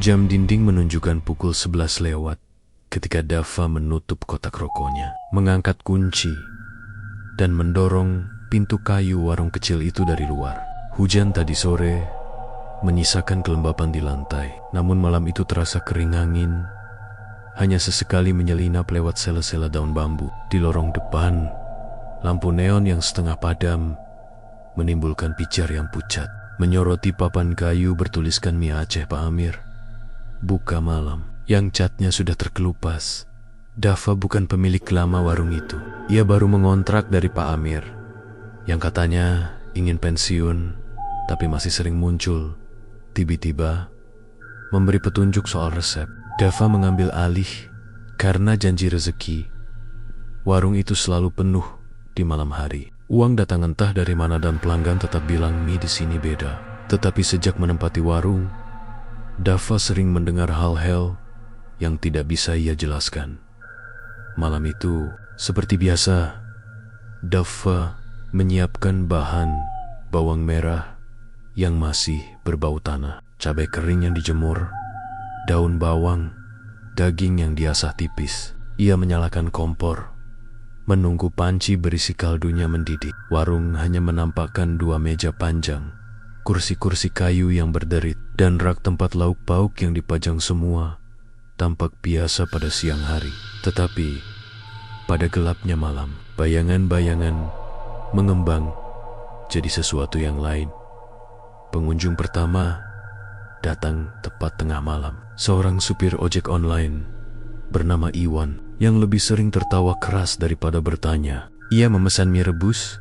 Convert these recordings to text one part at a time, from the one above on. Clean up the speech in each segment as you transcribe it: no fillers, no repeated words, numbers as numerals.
Jam dinding menunjukkan pukul 11 lewat ketika Dava menutup kotak rokoknya, mengangkat kunci, dan mendorong pintu kayu warung kecil itu dari luar. Hujan tadi sore menyisakan kelembapan di lantai, namun malam itu terasa kering angin, hanya sesekali menyelinap lewat sela-sela daun bambu. Di lorong depan, lampu neon yang setengah padam menimbulkan pijar yang pucat. Menyoroti papan kayu bertuliskan Mie Aceh Pak Amir, buka malam, yang catnya sudah terkelupas. Dava bukan pemilik lama warung itu. Ia baru mengontrak dari Pak Amir, yang katanya ingin pensiun, tapi masih sering muncul tiba-tiba memberi petunjuk soal resep. Dava mengambil alih karena janji rezeki. Warung itu selalu penuh di malam hari. Uang datang entah dari mana dan pelanggan tetap bilang mie di sini beda. Tetapi sejak menempati warung, Dava sering mendengar hal-hal yang tidak bisa ia jelaskan. Malam itu, seperti biasa, Dava menyiapkan bahan bawang merah yang masih berbau tanah, cabai kering yang dijemur, daun bawang, daging yang diasah tipis. Ia menyalakan kompor, menunggu panci berisi kaldunya mendidih. Warung hanya menampakkan 2 meja panjang, kursi-kursi kayu yang berderit, dan rak tempat lauk pauk yang dipajang semua tampak biasa pada siang hari. Tetapi pada gelapnya malam, bayangan-bayangan mengembang jadi sesuatu yang lain. Pengunjung pertama datang tepat tengah malam. Seorang supir ojek online bernama Iwan yang lebih sering tertawa keras daripada bertanya. Ia memesan mie rebus,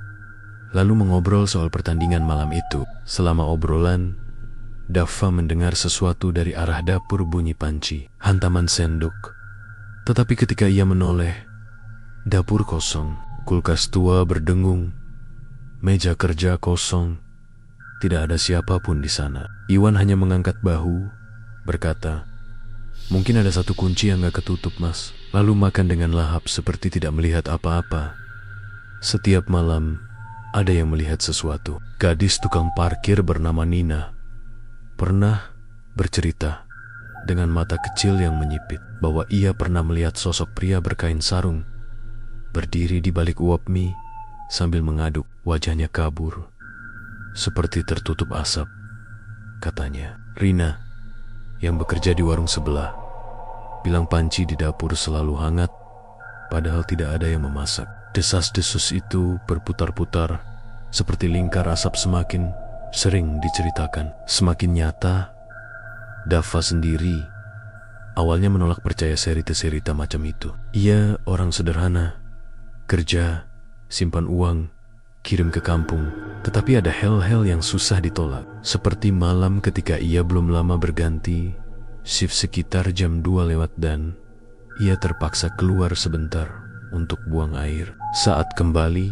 lalu mengobrol soal pertandingan malam itu. Selama obrolan, Dava mendengar sesuatu dari arah dapur, bunyi panci, hantaman sendok. Tetapi ketika ia menoleh, dapur kosong, kulkas tua berdengung, meja kerja kosong, tidak ada siapapun di sana. Iwan hanya mengangkat bahu, berkata, "Mungkin ada satu kunci yang gak ketutup, Mas." Lalu makan dengan lahap seperti tidak melihat apa-apa. Setiap malam, ada yang melihat sesuatu. Gadis tukang parkir bernama Nina pernah bercerita dengan mata kecil yang menyipit bahwa ia pernah melihat sosok pria berkain sarung berdiri di balik uap mie sambil mengaduk. Wajahnya kabur, seperti tertutup asap. Katanya, Rina yang bekerja di warung sebelah bilang panci di dapur selalu hangat, padahal tidak ada yang memasak. Desas-desus itu berputar-putar seperti lingkar asap semakin sering diceritakan, semakin nyata. Dava sendiri awalnya menolak percaya cerita-cerita macam itu. Ia orang sederhana, kerja, simpan uang, kirim ke kampung. Tetapi ada hal-hal yang susah ditolak, seperti malam ketika ia belum lama berganti shift sekitar jam 2 lewat dan ia terpaksa keluar sebentar untuk buang air. Saat kembali,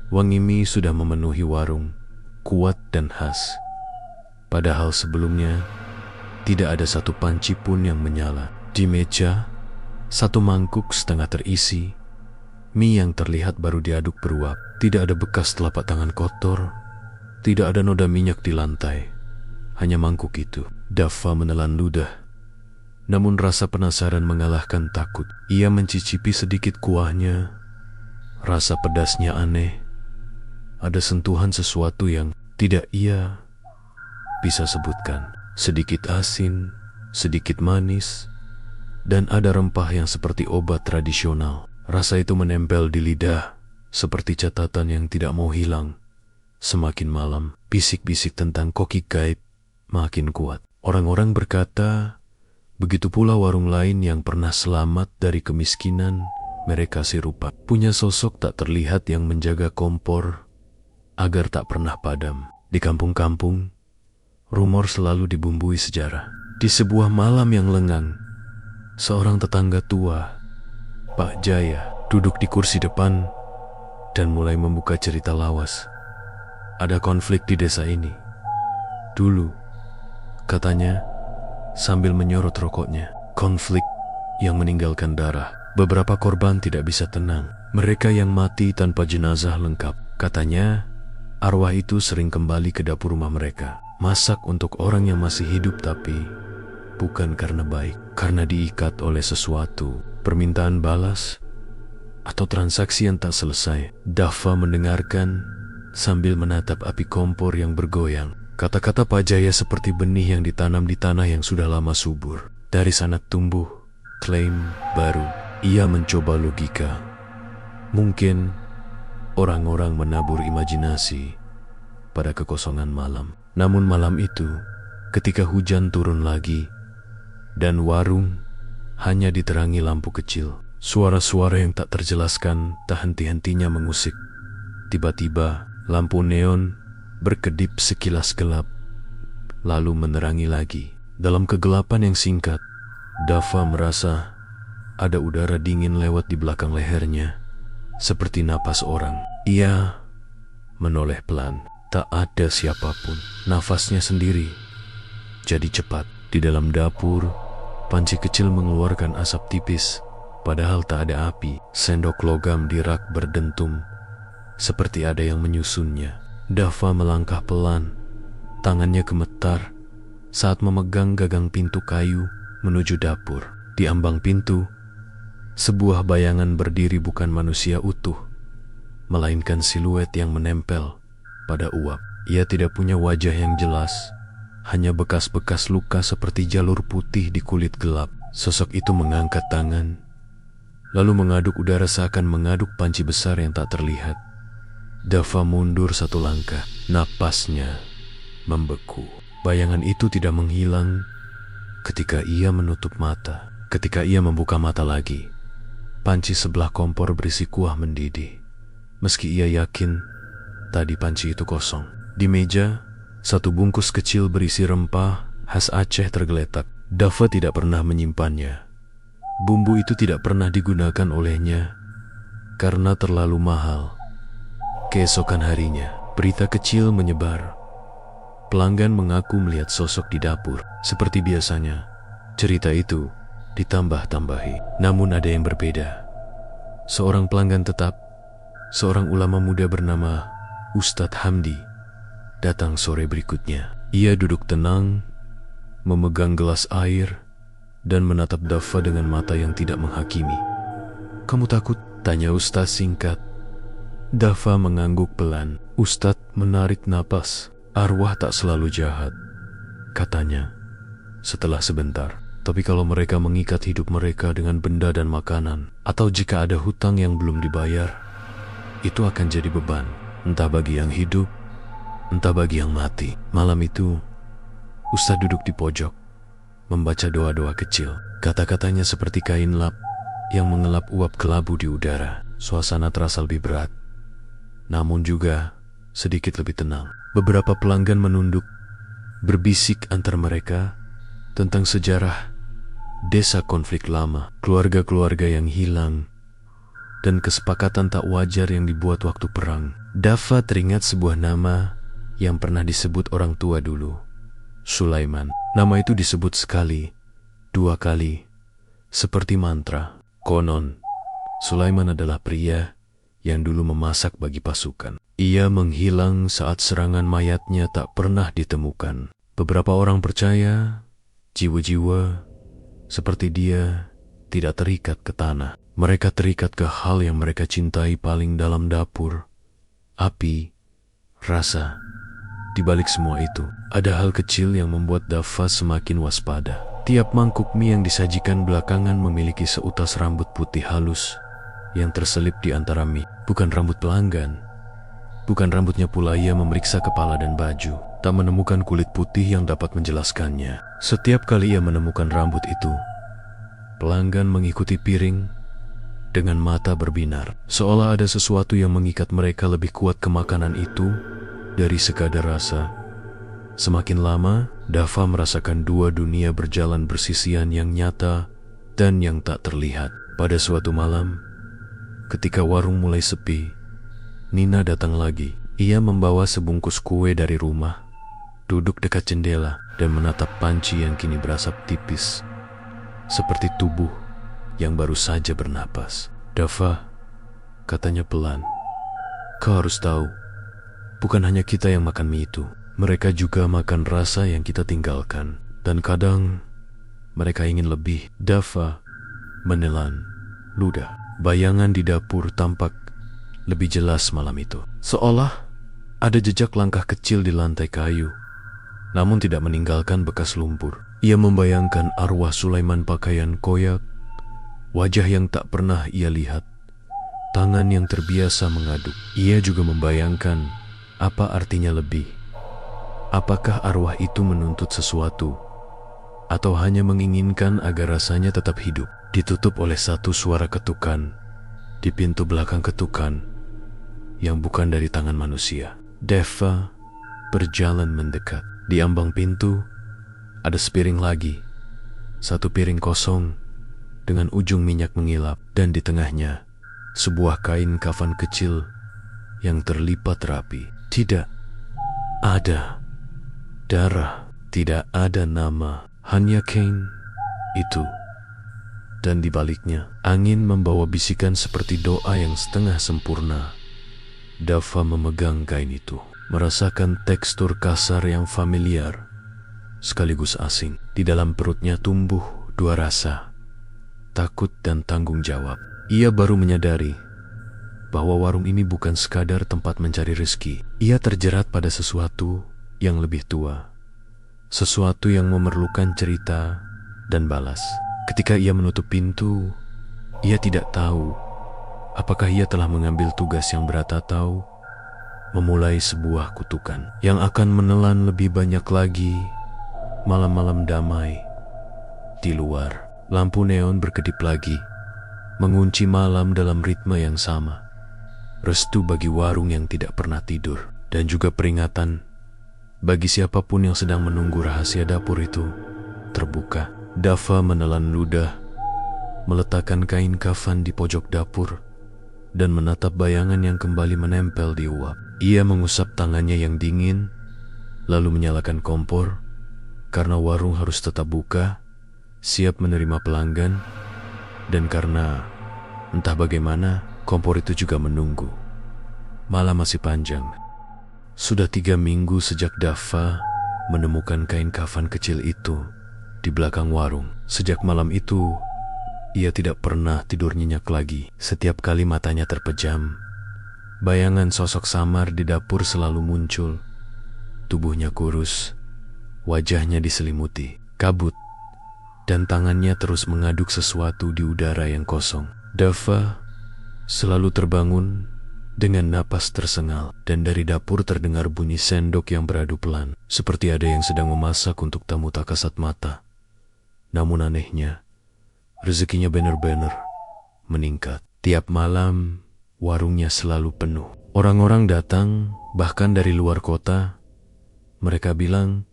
wangi mie sudah memenuhi warung, kuat dan khas. Padahal sebelumnya, tidak ada satu panci pun yang menyala. Di meja, satu mangkuk setengah terisi, mie yang terlihat baru diaduk beruap. Tidak ada bekas telapak tangan kotor, tidak ada noda minyak di lantai, hanya mangkuk itu. Dava menelan ludah, namun rasa penasaran mengalahkan takut. Ia mencicipi sedikit kuahnya, rasa pedasnya aneh. Ada sentuhan sesuatu yang tidak ia bisa sebutkan. Sedikit asin, sedikit manis, dan ada rempah yang seperti obat tradisional. Rasa itu menempel di lidah, seperti catatan yang tidak mau hilang. Semakin malam, bisik-bisik tentang koki gaib makin kuat. Orang-orang berkata, begitu pula warung lain yang pernah selamat dari kemiskinan, mereka serupa. Punya sosok tak terlihat yang menjaga kompor agar tak pernah padam. Di kampung-kampung, rumor selalu dibumbui sejarah. Di sebuah malam yang lengang, seorang tetangga tua, Pak Jaya, duduk di kursi depan dan mulai membuka cerita lawas. Ada konflik di desa ini dulu, katanya sambil menyorot rokoknya. Konflik yang meninggalkan darah. Beberapa korban tidak bisa tenang. Mereka yang mati tanpa jenazah lengkap. Katanya, arwah itu sering kembali ke dapur rumah mereka, masak untuk orang yang masih hidup tapi bukan karena baik, karena diikat oleh sesuatu, permintaan balas, atau transaksi yang tak selesai. Dava mendengarkan sambil menatap api kompor yang bergoyang. Kata-kata Pak Jaya seperti benih yang ditanam di tanah yang sudah lama subur. Dari sana tumbuh klaim baru. Ia mencoba logika. Mungkin orang-orang menabur imajinasi pada kekosongan malam. Namun malam itu, ketika hujan turun lagi dan warung hanya diterangi lampu kecil, suara-suara yang tak terjelaskan tak henti-hentinya mengusik. Tiba-tiba lampu neon berkedip sekilas gelap, lalu menerangi lagi. Dalam kegelapan yang singkat, Dava merasa ada udara dingin lewat di belakang lehernya, seperti napas orang. Ia menoleh pelan. Tak ada siapapun. Nafasnya sendiri jadi cepat. Di dalam dapur, panci kecil mengeluarkan asap tipis, padahal tak ada api. Sendok logam di rak berdentum, seperti ada yang menyusunnya. Dava melangkah pelan, tangannya gemetar saat memegang gagang pintu kayu menuju dapur. Di ambang pintu, sebuah bayangan berdiri, bukan manusia utuh, melainkan siluet yang menempel pada uap. Ia tidak punya wajah yang jelas, hanya bekas-bekas luka seperti jalur putih di kulit gelap. Sosok itu mengangkat tangan, lalu mengaduk udara seakan mengaduk panci besar yang tak terlihat. Dava mundur satu langkah, napasnya membeku. Bayangan itu tidak menghilang ketika ia menutup mata. Ketika ia membuka mata lagi, panci sebelah kompor berisi kuah mendidih. Meski ia yakin tadi panci itu kosong. Di meja, satu bungkus kecil berisi rempah khas Aceh tergeletak. Dava tidak pernah menyimpannya. Bumbu itu tidak pernah digunakan olehnya karena terlalu mahal. Keesokan harinya, berita kecil menyebar. Pelanggan mengaku melihat sosok di dapur. Seperti biasanya, cerita itu ditambah-tambahi. Namun ada yang berbeda. Seorang pelanggan tetap, seorang ulama muda bernama Ustadz Hamdi, datang sore berikutnya. Ia duduk tenang, memegang gelas air, dan menatap Dava dengan mata yang tidak menghakimi. "Kamu takut?" tanya Ustadz singkat. Dava mengangguk pelan. Ustadz menarik napas. "Arwah tak selalu jahat," katanya setelah sebentar. "Tapi kalau mereka mengikat hidup mereka dengan benda dan makanan, atau jika ada hutang yang belum dibayar, itu akan jadi beban, entah bagi yang hidup, entah bagi yang mati." Malam itu, Ustadz duduk di pojok, membaca doa-doa kecil. Kata-katanya seperti kain lap yang mengelap uap kelabu di udara. Suasana terasa lebih berat, namun juga sedikit lebih tenang. Beberapa pelanggan menunduk, berbisik antar mereka tentang sejarah desa konflik lama, keluarga-keluarga yang hilang, dan kesepakatan tak wajar yang dibuat waktu perang. Dava teringat sebuah nama yang pernah disebut orang tua dulu, Sulaiman. Nama itu disebut sekali, dua kali, seperti mantra. Konon, Sulaiman adalah pria yang dulu memasak bagi pasukan. Ia menghilang saat serangan mayatnya tak pernah ditemukan. Beberapa orang percaya jiwa-jiwa seperti dia tidak terikat ke tanah. Mereka terikat ke hal yang mereka cintai paling dalam: dapur, api, rasa. Di balik semua itu, ada hal kecil yang membuat Dava semakin waspada. Tiap mangkuk mie yang disajikan belakangan memiliki seutas rambut putih halus yang terselip di antara mie. Bukan rambut pelanggan, bukan rambutnya pula. Ia memeriksa kepala dan baju, tak menemukan kulit putih yang dapat menjelaskannya. Setiap kali ia menemukan rambut itu, pelanggan mengikuti piring dengan mata berbinar, seolah ada sesuatu yang mengikat mereka lebih kuat ke makanan itu dari sekadar rasa. Semakin lama, Dava merasakan dua dunia berjalan bersisian, yang nyata dan yang tak terlihat. Pada suatu malam, ketika warung mulai sepi, Nina datang lagi. Ia membawa sebungkus kue dari rumah, duduk dekat jendela dan menatap panci yang kini berasap tipis, seperti tubuh yang baru saja bernapas. "Dava," katanya pelan, "kau harus tahu, bukan hanya kita yang makan mie itu. Mereka juga makan rasa yang kita tinggalkan. Dan kadang Mereka ingin lebih. Dava menelan ludah. Bayangan di dapur tampak lebih jelas malam itu. Seolah ada jejak langkah kecil di lantai kayu, namun tidak meninggalkan bekas lumpur. Ia membayangkan arwah Sulaiman pakaian koyak, wajah yang tak pernah ia lihat, tangan yang terbiasa mengaduk. Ia juga membayangkan apa artinya lebih. Apakah arwah itu menuntut sesuatu, atau hanya menginginkan agar rasanya tetap hidup? Ditutup oleh satu suara ketukan di pintu belakang, ketukan yang bukan dari tangan manusia. Dava berjalan mendekat. Di ambang pintu ada sepiring lagi, satu piring kosong dengan ujung minyak mengilap, dan di tengahnya sebuah kain kafan kecil yang terlipat rapi. Tidak ada darah, tidak ada nama, hanya kain itu. Dan di baliknya, angin membawa bisikan seperti doa yang setengah sempurna. Dava memegang kain itu, merasakan tekstur kasar yang familiar, sekaligus asing. Di dalam perutnya tumbuh dua rasa, takut dan tanggung jawab. Ia baru menyadari bahwa warung ini bukan sekadar tempat mencari rezeki. Ia terjerat pada sesuatu yang lebih tua, sesuatu yang memerlukan cerita dan balas. Ketika ia menutup pintu, ia tidak tahu apakah ia telah mengambil tugas yang berat atau memulai sebuah kutukan yang akan menelan lebih banyak lagi malam-malam damai. Di luar, lampu neon berkedip lagi, mengunci malam dalam ritme yang sama. Restu bagi warung yang tidak pernah tidur, dan juga peringatan bagi siapapun yang sedang menunggu rahasia dapur itu terbuka. Dava menelan ludah, meletakkan kain kafan di pojok dapur, dan menatap bayangan yang kembali menempel di uap. Ia mengusap tangannya yang dingin, lalu menyalakan kompor, karena warung harus tetap buka, siap menerima pelanggan, dan karena entah bagaimana, kompor itu juga menunggu. Malam masih panjang. Sudah 3 minggu sejak Dava menemukan kain kafan kecil itu di belakang warung. Sejak malam itu, ia tidak pernah tidur nyenyak lagi. Setiap kali matanya terpejam, bayangan sosok samar di dapur selalu muncul. Tubuhnya kurus, wajahnya diselimuti kabut, dan tangannya terus mengaduk sesuatu di udara yang kosong. Dava selalu terbangun dengan napas tersengal, dan dari dapur terdengar bunyi sendok yang beradu pelan, seperti ada yang sedang memasak untuk tamu tak kasat mata. Namun anehnya, rezekinya benar-benar meningkat. Tiap malam, warungnya selalu penuh. Orang-orang datang, bahkan dari luar kota. Mereka bilang,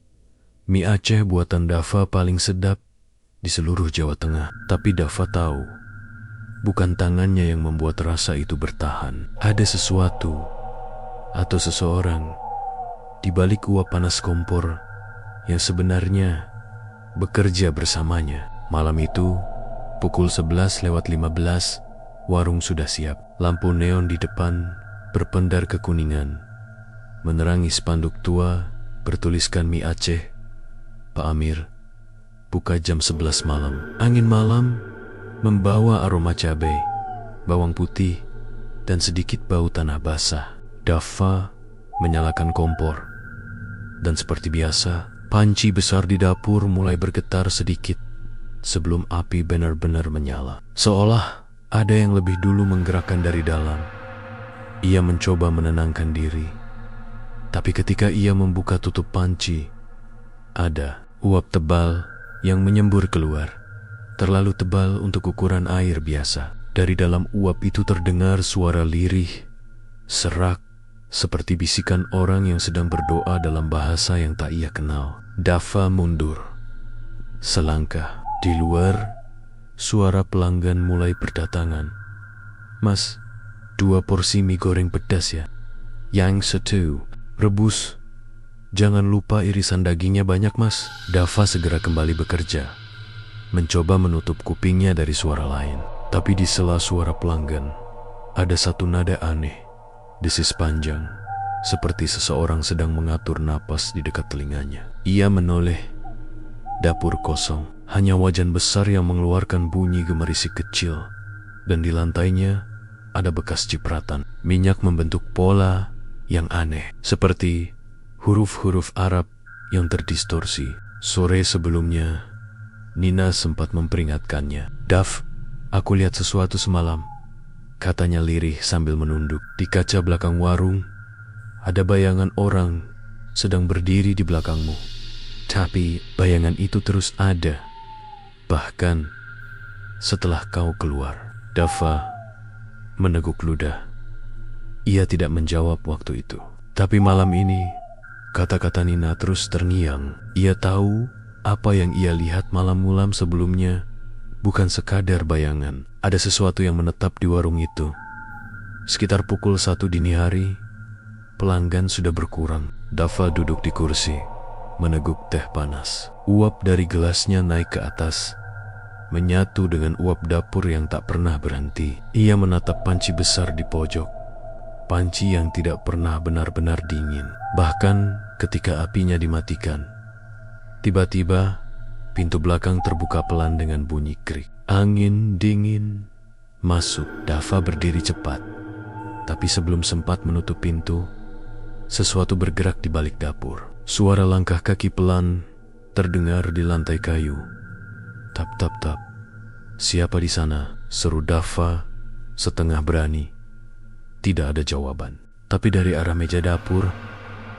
mie Aceh buatan Dava paling sedap di seluruh Jawa Tengah. Tapi Dava tahu, bukan tangannya yang membuat rasa itu bertahan. Ada sesuatu atau seseorang di balik uap panas kompor yang sebenarnya bekerja bersamanya. Malam itu, pukul 11:15, warung sudah siap. Lampu neon di depan berpendar kekuningan, menerangi spanduk tua bertuliskan mie Aceh, Pak Amir, buka jam 11 malam. Angin malam membawa aroma cabai, bawang putih, dan sedikit bau tanah basah. Dava menyalakan kompor, dan seperti biasa, panci besar di dapur mulai bergetar sedikit sebelum api benar-benar menyala. Seolah ada yang lebih dulu menggerakkan dari dalam. Ia mencoba menenangkan diri, tapi ketika ia membuka tutup panci, ada uap tebal yang menyembur keluar, terlalu tebal untuk ukuran air biasa. Dari dalam uap itu terdengar suara lirih, serak, seperti bisikan orang yang sedang berdoa dalam bahasa yang tak ia kenal. Dava mundur selangkah. Di luar, suara pelanggan mulai berdatangan. Mas, 2 porsi mie goreng pedas ya. Yang 1, rebus. Jangan lupa irisan dagingnya banyak mas. Dava segera kembali bekerja, mencoba menutup kupingnya dari suara lain. Tapi di sela suara pelanggan, ada satu nada aneh. Desis panjang, seperti seseorang sedang mengatur napas di dekat telinganya. Ia menoleh Dapur kosong, hanya wajan besar yang mengeluarkan bunyi gemerisik kecil, dan di lantainya ada bekas cipratan. Minyak membentuk pola yang aneh, seperti huruf-huruf Arab yang terdistorsi. Sore sebelumnya, Nina sempat memperingatkannya. "Dav, aku lihat sesuatu semalam," katanya lirih sambil menunduk. Di kaca belakang warung, ada bayangan orang sedang berdiri di belakangmu. Tapi bayangan itu terus ada, bahkan setelah kau keluar. Dava meneguk ludah. Ia tidak menjawab waktu itu. Tapi malam ini, kata-kata Nina terus terngiang. Ia tahu apa yang ia lihat malam-malam sebelumnya bukan sekadar bayangan. Ada sesuatu yang menetap di warung itu. Sekitar pukul 1 dini hari, pelanggan sudah berkurang. Dava duduk di kursi, meneguk teh panas. Uap dari gelasnya naik ke atas, menyatu dengan uap dapur yang tak pernah berhenti. Ia menatap panci besar di pojok, panci yang tidak pernah benar-benar dingin. Bahkan ketika apinya dimatikan, tiba-tiba pintu belakang terbuka pelan dengan bunyi krik. Angin dingin masuk. Dava berdiri cepat, tapi sebelum sempat menutup pintu, sesuatu bergerak di balik dapur. Suara langkah kaki pelan terdengar di lantai kayu. Tap, tap, tap. "Siapa di sana?" seru Dava setengah berani. Tidak ada jawaban. Tapi dari arah meja dapur,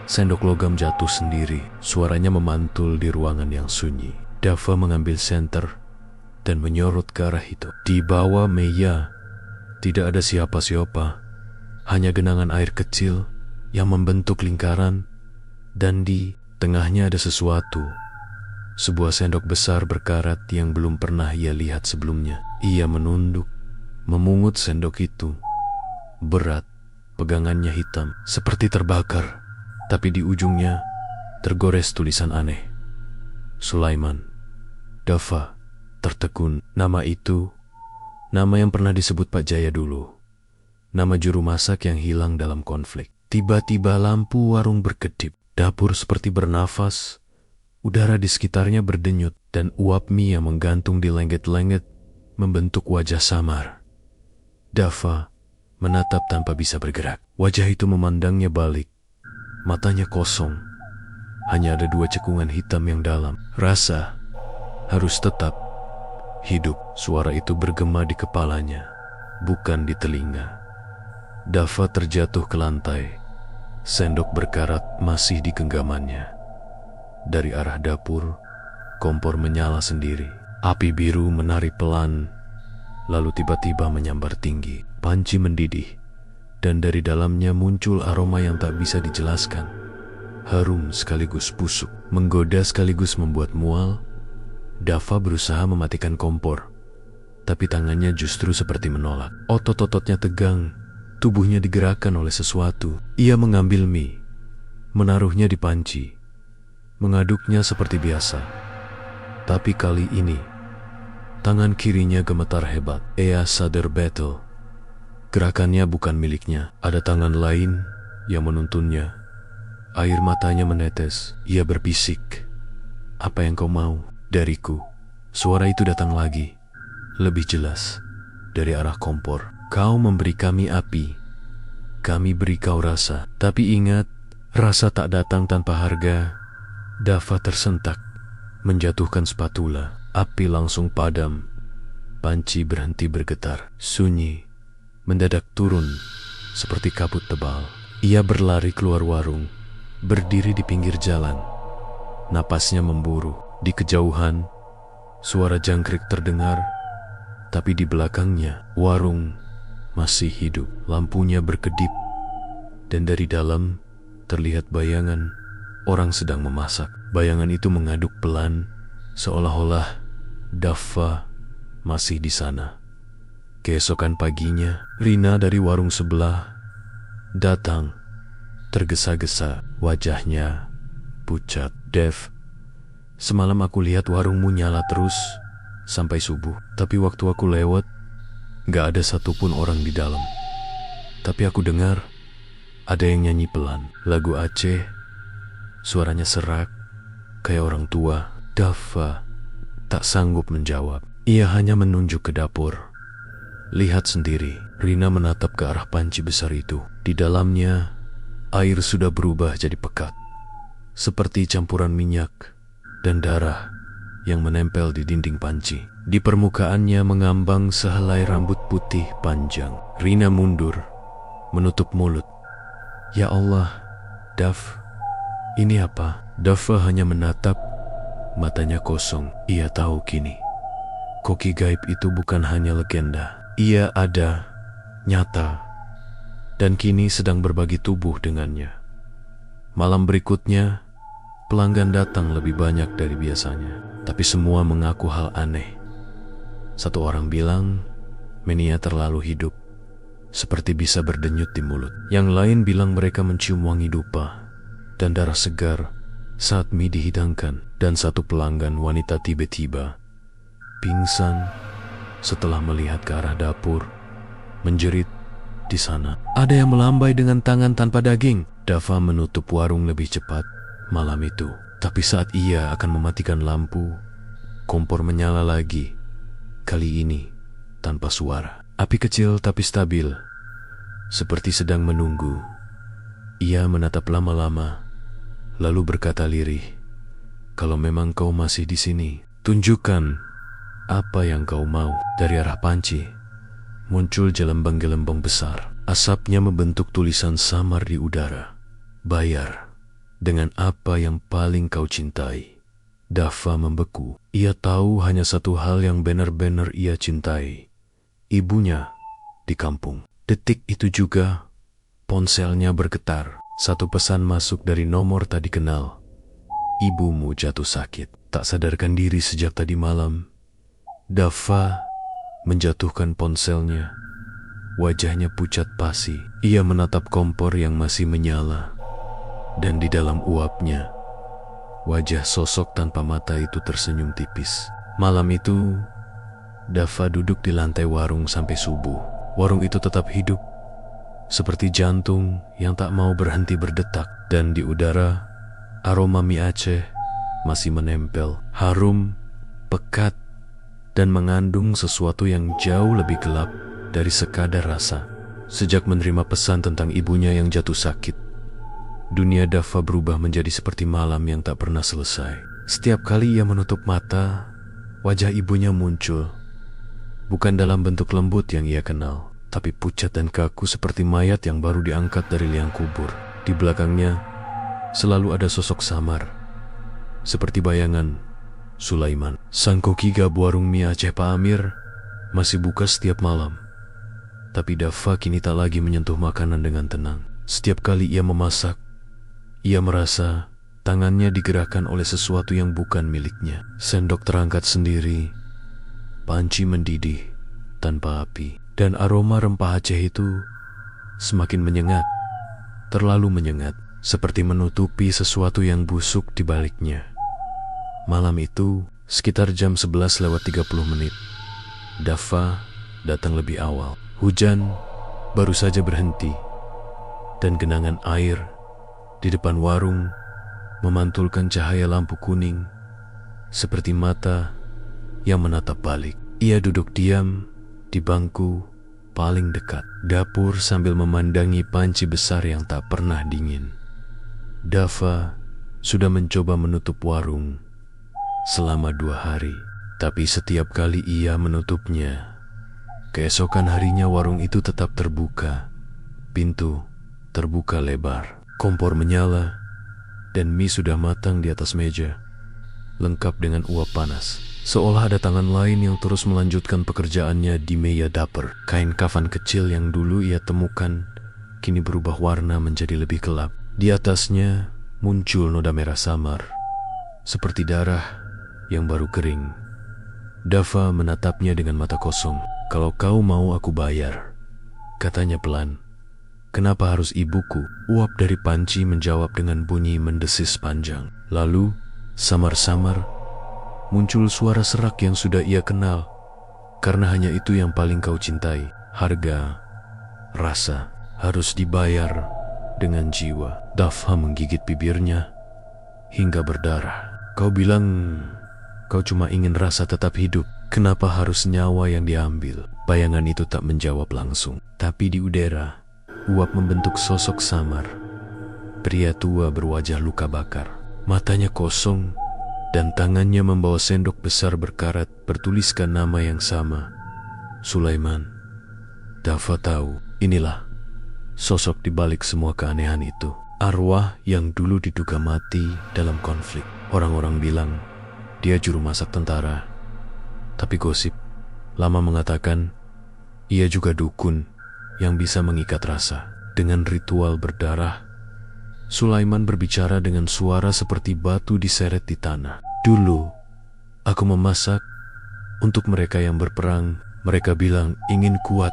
sendok logam jatuh sendiri. Suaranya memantul di ruangan yang sunyi. Dava mengambil senter dan menyorot ke arah itu. Di bawah meja tidak ada siapa-siapa, hanya genangan air kecil yang membentuk lingkaran, dan di tengahnya ada sesuatu. Sebuah sendok besar berkarat yang belum pernah ia lihat sebelumnya. Ia menunduk, memungut sendok itu. Berat, pegangannya hitam, seperti terbakar. Tapi di ujungnya tergores tulisan aneh. Sulaiman. Dava tertegun. Nama itu, nama yang pernah disebut Pak Jaya dulu. Nama juru masak yang hilang dalam konflik. Tiba-tiba lampu warung berkedip. Dapur seperti bernafas. Udara di sekitarnya berdenyut, dan uap mie yang menggantung di lenget-lenget membentuk wajah samar. Dava menatap tanpa bisa bergerak. Wajah itu memandangnya balik. Matanya kosong. Hanya ada 2 cekungan hitam yang dalam. Rasa harus tetap hidup. Suara itu bergema di kepalanya, bukan di telinga. Dava terjatuh ke lantai. Sendok berkarat masih di genggamannya. Dari arah dapur, kompor menyala sendiri. Api biru menari pelan, lalu tiba-tiba menyambar tinggi. Panci mendidih, dan dari dalamnya muncul aroma yang tak bisa dijelaskan. Harum sekaligus busuk, menggoda sekaligus membuat mual. Dava berusaha mematikan kompor, tapi tangannya justru seperti menolak. Otot-ototnya tegang, tubuhnya digerakkan oleh sesuatu. Ia mengambil mie, menaruhnya di panci, mengaduknya seperti biasa. Tapi kali ini, tangan kirinya gemetar hebat. Ia sadar betul, gerakannya bukan miliknya. Ada tangan lain yang menuntunnya. Air matanya menetes. Ia berbisik, "Apa yang kau mau dariku?" Suara itu datang lagi, lebih jelas, dari arah kompor. "Kau memberi kami api, kami beri kau rasa. Tapi ingat, rasa tak datang tanpa harga." Dava tersentak, menjatuhkan spatula. Api langsung padam. Panci berhenti bergetar. Sunyi mendadak turun seperti kabut tebal. Ia berlari keluar warung, berdiri di pinggir jalan. Napasnya memburu. Di kejauhan, suara jangkrik terdengar, tapi di belakangnya, warung masih hidup. Lampunya berkedip, dan dari dalam terlihat bayangan orang sedang memasak. Bayangan itu mengaduk pelan, seolah-olah Dava masih di sana. Keesokan paginya, Rina dari warung sebelah datang, tergesa-gesa, wajahnya pucat. "Dev, semalam aku lihat warungmu nyala terus sampai subuh. Tapi waktu aku lewat, gak ada satupun orang di dalam. Tapi aku dengar ada yang nyanyi pelan, lagu Aceh. Suaranya serak, kayak orang tua." Dava tak sanggup menjawab. Ia hanya menunjuk ke dapur. Lihat sendiri, Rina menatap ke arah panci besar itu. Di dalamnya, air sudah berubah jadi pekat, seperti campuran minyak dan darah yang menempel di dinding panci. Di permukaannya mengambang sehelai rambut putih panjang. Rina mundur, menutup mulut. Ya Allah, Dav, ini apa? Dava hanya menatap, matanya kosong. Ia tahu kini, koki gaib itu bukan hanya legenda. Ia ada, nyata, dan kini sedang berbagi tubuh dengannya. Malam berikutnya, pelanggan datang lebih banyak dari biasanya, tapi semua mengaku hal aneh. Satu orang bilang, Menia terlalu hidup, seperti bisa berdenyut di mulut. Yang lain bilang mereka mencium wangi dupa dan darah segar saat mie dihidangkan. Dan satu pelanggan wanita tiba-tiba pingsan setelah melihat ke arah dapur, menjerit, di sana ada yang melambai dengan tangan tanpa daging. Dava menutup warung lebih cepat malam itu. Tapi saat ia akan mematikan lampu, kompor menyala lagi. Kali ini tanpa suara. Api kecil tapi stabil, seperti sedang menunggu. Ia menatap lama-lama, lalu berkata lirih, "Kalau memang kau masih di sini, tunjukkan apa yang kau mau." Dari arah panci muncul gelembang-gelembang besar. Asapnya membentuk tulisan samar di udara. Bayar dengan apa yang paling kau cintai. Dava membeku. Ia tahu hanya satu hal yang benar-benar ia cintai. Ibunya di kampung. Detik itu juga ponselnya bergetar. Satu pesan masuk dari nomor tak dikenal. Ibumu jatuh sakit. Tak sadarkan diri sejak tadi malam, Dava menjatuhkan ponselnya. Wajahnya pucat pasi. Ia menatap kompor yang masih menyala. Dan di dalam uapnya, wajah sosok tanpa mata itu tersenyum tipis. Malam itu, Dava duduk di lantai warung sampai subuh. Warung itu tetap hidup, seperti jantung yang tak mau berhenti berdetak. Dan di udara, aroma mie Aceh masih menempel. Harum, pekat, dan mengandung sesuatu yang jauh lebih gelap dari sekadar rasa. Sejak menerima pesan tentang ibunya yang jatuh sakit, dunia Dava berubah menjadi seperti malam yang tak pernah selesai. Setiap kali ia menutup mata, wajah ibunya muncul. Bukan dalam bentuk lembut yang ia kenal, tapi pucat dan kaku seperti mayat yang baru diangkat dari liang kubur. Di belakangnya selalu ada sosok samar, seperti bayangan Sulaiman. Sang koki gab warung mie Aceh Pak Amir masih buka setiap malam. Tapi Dava kini tak lagi menyentuh makanan dengan tenang. Setiap kali ia memasak, ia merasa tangannya digerakkan oleh sesuatu yang bukan miliknya. Sendok terangkat sendiri, panci mendidih tanpa api, dan aroma rempah Aceh itu semakin menyengat, terlalu menyengat, seperti menutupi sesuatu yang busuk di baliknya. Malam itu, sekitar jam 11:30, Dava datang lebih awal. Hujan baru saja berhenti, dan genangan air di depan warung memantulkan cahaya lampu kuning, seperti mata yang menatap balik. Ia duduk diam di bangku paling dekat dapur sambil memandangi panci besar yang tak pernah dingin. Dava sudah mencoba menutup warung selama 2 hari, tapi setiap kali ia menutupnya, keesokan harinya warung itu tetap terbuka. Pintu terbuka lebar, kompor menyala, dan mie sudah matang di atas meja, lengkap dengan uap panas. Seolah ada tangan lain yang terus melanjutkan pekerjaannya di meja dapur. Kain kafan kecil yang dulu ia temukan kini berubah warna menjadi lebih gelap. Di atasnya muncul noda merah samar, seperti darah yang baru kering. Dava menatapnya dengan mata kosong. "Kalau kau mau aku bayar," katanya pelan. "Kenapa harus ibuku?" Uap dari panci menjawab dengan bunyi mendesis panjang. Lalu, samar-samar, muncul suara serak yang sudah ia kenal. "Karena hanya itu yang paling kau cintai. Harga, rasa, harus dibayar dengan jiwa." Dava menggigit bibirnya hingga berdarah. "Kau bilang Kau cuma ingin rasa tetap hidup. Kenapa harus nyawa yang diambil? Bayangan itu tak menjawab langsung. Tapi di udara, uap membentuk sosok samar. Pria tua berwajah luka bakar. Matanya kosong dan tangannya membawa sendok besar berkarat bertuliskan nama yang sama. Sulaiman. Dafa tahu, inilah sosok di balik semua keanehan itu. Arwah yang dulu diduga mati dalam konflik. Orang-orang bilang dia juru masak tentara. Tapi gosip lama mengatakan ia juga dukun yang bisa mengikat rasa. Dengan ritual berdarah, Sulaiman berbicara dengan suara seperti batu diseret di tanah. Dulu, aku memasak untuk mereka yang berperang. Mereka bilang ingin kuat,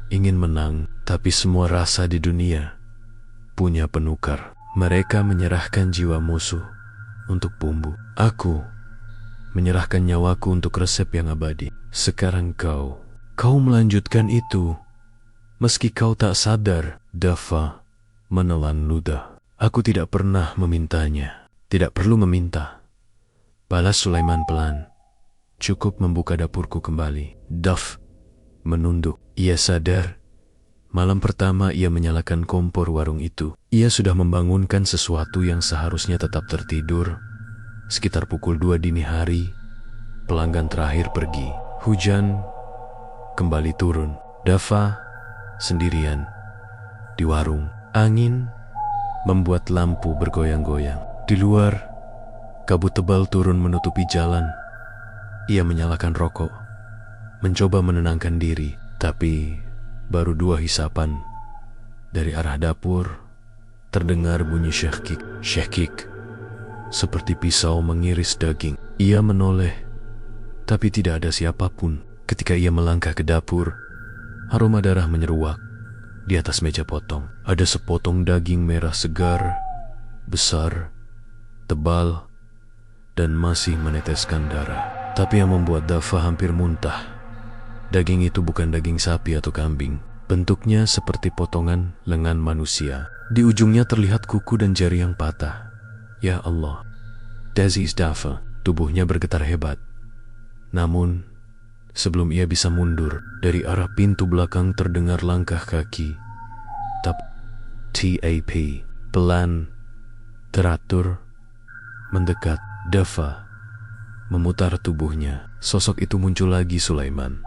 ingin menang, tapi semua rasa di dunia punya penukar. Mereka menyerahkan jiwa musuh untuk bumbu. Aku menyerahkan nyawaku untuk resep yang abadi. Sekarang kau melanjutkan itu. Meski kau tak sadar, Dafa menelan ludah. Aku tidak pernah memintanya. Tidak perlu meminta, balas Sulaiman pelan. Cukup membuka dapurku kembali. Daf menunduk. Ia sadar, malam pertama ia menyalakan kompor warung itu. Ia sudah membangunkan sesuatu yang seharusnya tetap tertidur. Sekitar pukul 2 dini hari, pelanggan terakhir pergi. Hujan kembali turun. Dafa sendirian di warung. Angin membuat lampu bergoyang-goyang. Di luar, kabut tebal turun menutupi jalan. Ia menyalakan rokok, mencoba menenangkan diri, tapi baru 2 hisapan. Dari arah dapur, terdengar bunyi syekik. Syekik, seperti pisau mengiris daging. Ia menoleh, tapi tidak ada siapapun. Ketika ia melangkah ke dapur, aroma darah menyeruak. Di atas meja potong, ada sepotong daging merah segar, besar, tebal, dan masih meneteskan darah. Tapi yang membuat Dafa hampir muntah, daging itu bukan daging sapi atau kambing. Bentuknya seperti potongan lengan manusia. Di ujungnya terlihat kuku dan jari yang patah. Ya Allah, Daziz Dafa. Tubuhnya bergetar hebat. Namun, sebelum ia bisa mundur, dari arah pintu belakang terdengar langkah kaki. Tap, pelan, teratur, mendekat. Dafa memutar tubuhnya. Sosok itu muncul lagi. Sulaiman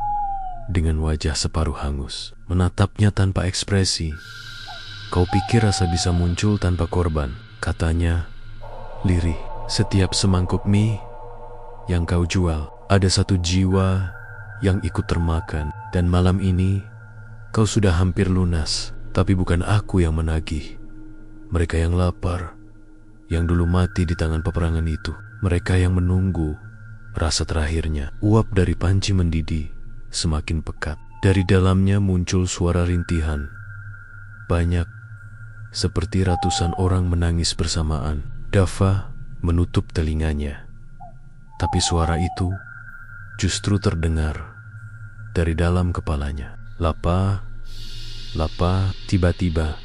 dengan wajah separuh hangus, menatapnya tanpa ekspresi. Kau pikir rasa bisa muncul tanpa korban? Katanya lirih. Setiap semangkuk mie yang kau jual, ada satu jiwa yang ikut termakan. Dan malam ini kau sudah hampir lunas. Tapi bukan aku yang menagih. Mereka yang lapar, yang dulu mati di tangan peperangan itu. Mereka yang menunggu rasa terakhirnya. Uap dari panci mendidih semakin pekat. Dari dalamnya muncul suara rintihan. Banyak, seperti ratusan orang menangis bersamaan. Dafa menutup telinganya. Tapi suara itu justru terdengar dari dalam kepalanya. Lapa, tiba-tiba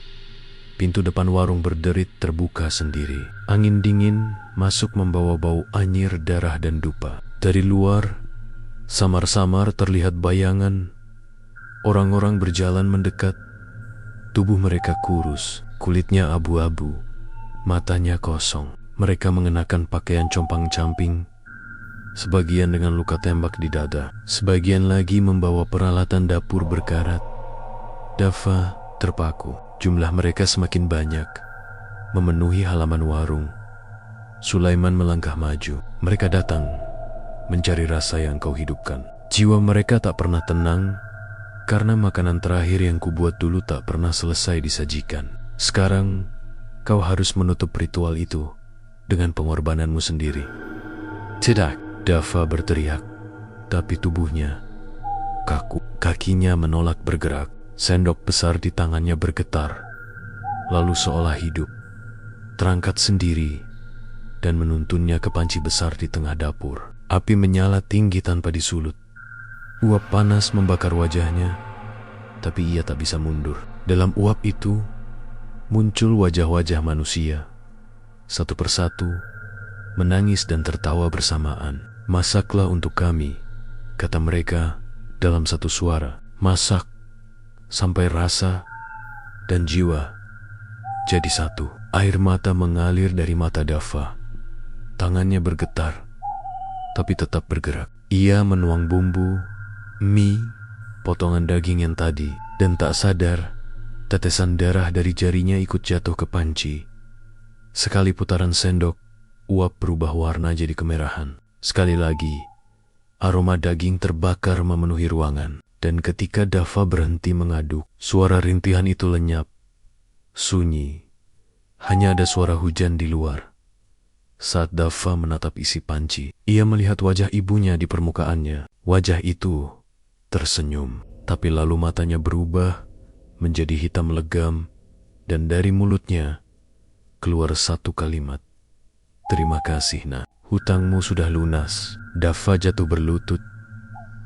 pintu depan warung berderit terbuka sendiri. Angin dingin masuk membawa bau anyir, darah, dan dupa. Dari luar, samar-samar terlihat bayangan. Orang-orang berjalan mendekat. Tubuh mereka kurus, kulitnya abu-abu, matanya kosong. Mereka mengenakan pakaian compang-camping, sebagian dengan luka tembak di dada, sebagian lagi membawa peralatan dapur berkarat. Dafa terpaku. Jumlah mereka semakin banyak, memenuhi halaman warung. Sulaiman melangkah maju. Mereka datang mencari rasa yang kau hidupkan. Jiwa mereka tak pernah tenang, karena makanan terakhir yang kubuat dulu tak pernah selesai disajikan. Sekarang, kau harus menutup ritual itu dengan pengorbananmu sendiri. Tidak, Dafa berteriak, tapi tubuhnya kaku. Kakinya menolak bergerak. Sendok besar di tangannya bergetar, lalu seolah hidup, terangkat sendiri dan menuntunnya ke panci besar di tengah dapur. Api menyala tinggi tanpa disulut. Uap panas membakar wajahnya, tapi ia tak bisa mundur. Dalam uap itu, muncul wajah-wajah manusia. Satu persatu, menangis dan tertawa bersamaan. "Masaklah untuk kami," kata mereka dalam satu suara. Masak sampai rasa dan jiwa jadi satu. Air mata mengalir dari mata Dava. Tangannya bergetar, tapi tetap bergerak. Ia menuang bumbu, mie, potongan daging yang tadi, dan tak sadar, tetesan darah dari jarinya ikut jatuh ke panci. Sekali putaran sendok, uap berubah warna jadi kemerahan. Sekali lagi, aroma daging terbakar memenuhi ruangan. Dan ketika Dava berhenti mengaduk, suara rintihan itu lenyap. Sunyi. Hanya ada suara hujan di luar. Saat Dava menatap isi panci, ia melihat wajah ibunya di permukaannya. Wajah itu tersenyum, tapi lalu matanya berubah menjadi hitam legam, dan dari mulutnya keluar satu kalimat. "Terima kasih, Nak. Hutangmu sudah lunas." Dava jatuh berlutut,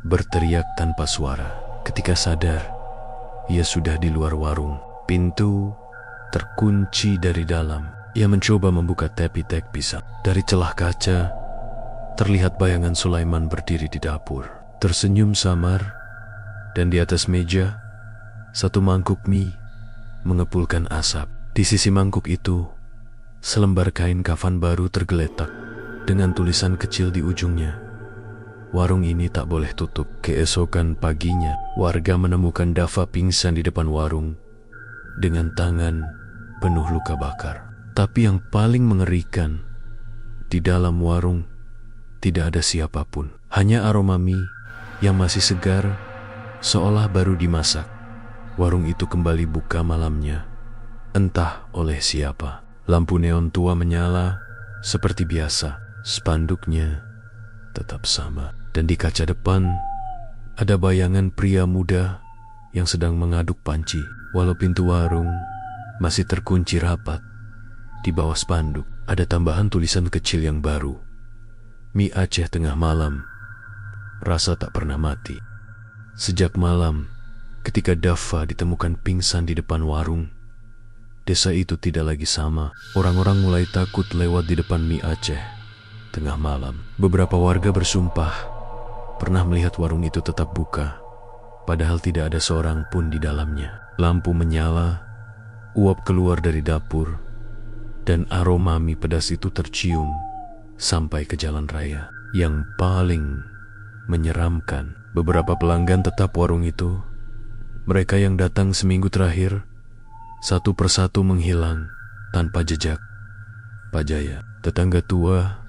berteriak tanpa suara. Ketika sadar, ia sudah di luar warung. Pintu terkunci dari dalam. Ia mencoba membuka tepi-tek pisang. Dari celah kaca, terlihat bayangan Sulaiman berdiri di dapur, tersenyum samar, dan di atas meja, satu mangkuk mie mengepulkan asap. Di sisi mangkuk itu, selembar kain kafan baru tergeletak dengan tulisan kecil di ujungnya. Warung ini tak boleh tutup. Keesokan paginya, warga menemukan Dava pingsan di depan warung dengan tangan penuh luka bakar. Tapi yang paling mengerikan, di dalam warung tidak ada siapapun. Hanya aroma mie yang masih segar, seolah baru dimasak. Warung itu kembali buka malamnya, entah oleh siapa. Lampu neon tua menyala seperti biasa. Spanduknya tetap sama. Dan di kaca depan ada bayangan pria muda yang sedang mengaduk panci. Walau pintu warung masih terkunci rapat, di bawah spanduk ada tambahan tulisan kecil yang baru. "Mie Aceh tengah malam, rasa tak pernah mati." Sejak malam, ketika Dava ditemukan pingsan di depan warung, desa itu tidak lagi sama. Orang-orang mulai takut lewat di depan Mie Aceh tengah malam. Beberapa warga bersumpah pernah melihat warung itu tetap buka, padahal tidak ada seorang pun di dalamnya. Lampu menyala, uap keluar dari dapur, dan aroma mie pedas itu tercium sampai ke jalan raya. Yang paling menyeramkan, beberapa pelanggan tetap warung itu. Mereka yang datang seminggu terakhir, satu persatu menghilang tanpa jejak. Pak Jaya, tetangga tua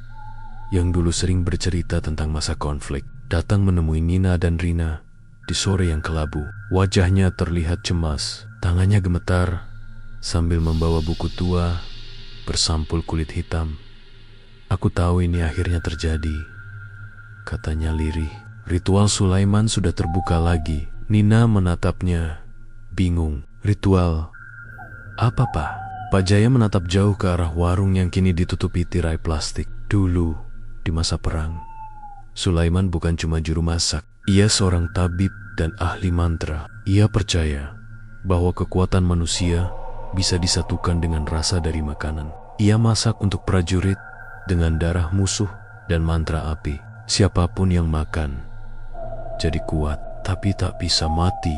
yang dulu sering bercerita tentang masa konflik, datang menemui Nina dan Rina di sore yang kelabu. Wajahnya terlihat cemas, tangannya gemetar sambil membawa buku tua bersampul kulit hitam. "Aku tahu ini akhirnya terjadi," katanya lirih. "Ritual Sulaiman sudah terbuka lagi." Nina menatapnya, bingung. "Ritual apa, Pak?" Pak Jaya menatap jauh ke arah warung yang kini ditutupi tirai plastik. "Dulu, di masa perang, Sulaiman bukan cuma juru masak. Ia seorang tabib dan ahli mantra. Ia percaya bahwa kekuatan manusia bisa disatukan dengan rasa dari makanan. Ia masak untuk prajurit dengan darah musuh dan mantra api. Siapapun yang makan jadi kuat, tapi tak bisa mati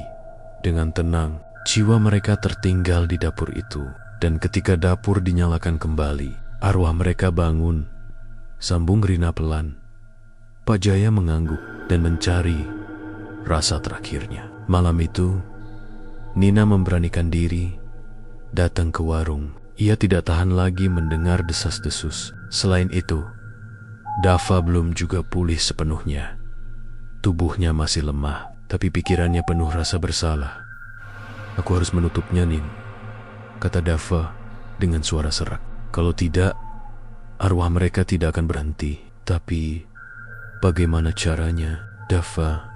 dengan tenang. Jiwa mereka tertinggal di dapur itu. Dan ketika dapur dinyalakan kembali, arwah mereka bangun," sambung Rina pelan. Pak Jaya mengangguk dan mencari rasa terakhirnya. Malam itu, Nina memberanikan diri datang ke warung. Ia tidak tahan lagi mendengar desas-desus. Selain itu, Dava belum juga pulih sepenuhnya. Tubuhnya masih lemah, tapi pikirannya penuh rasa bersalah. "Aku harus menutupnya, Nin," kata Dava dengan suara serak. "Kalau tidak, arwah mereka tidak akan berhenti." Tapi bagaimana caranya? Dava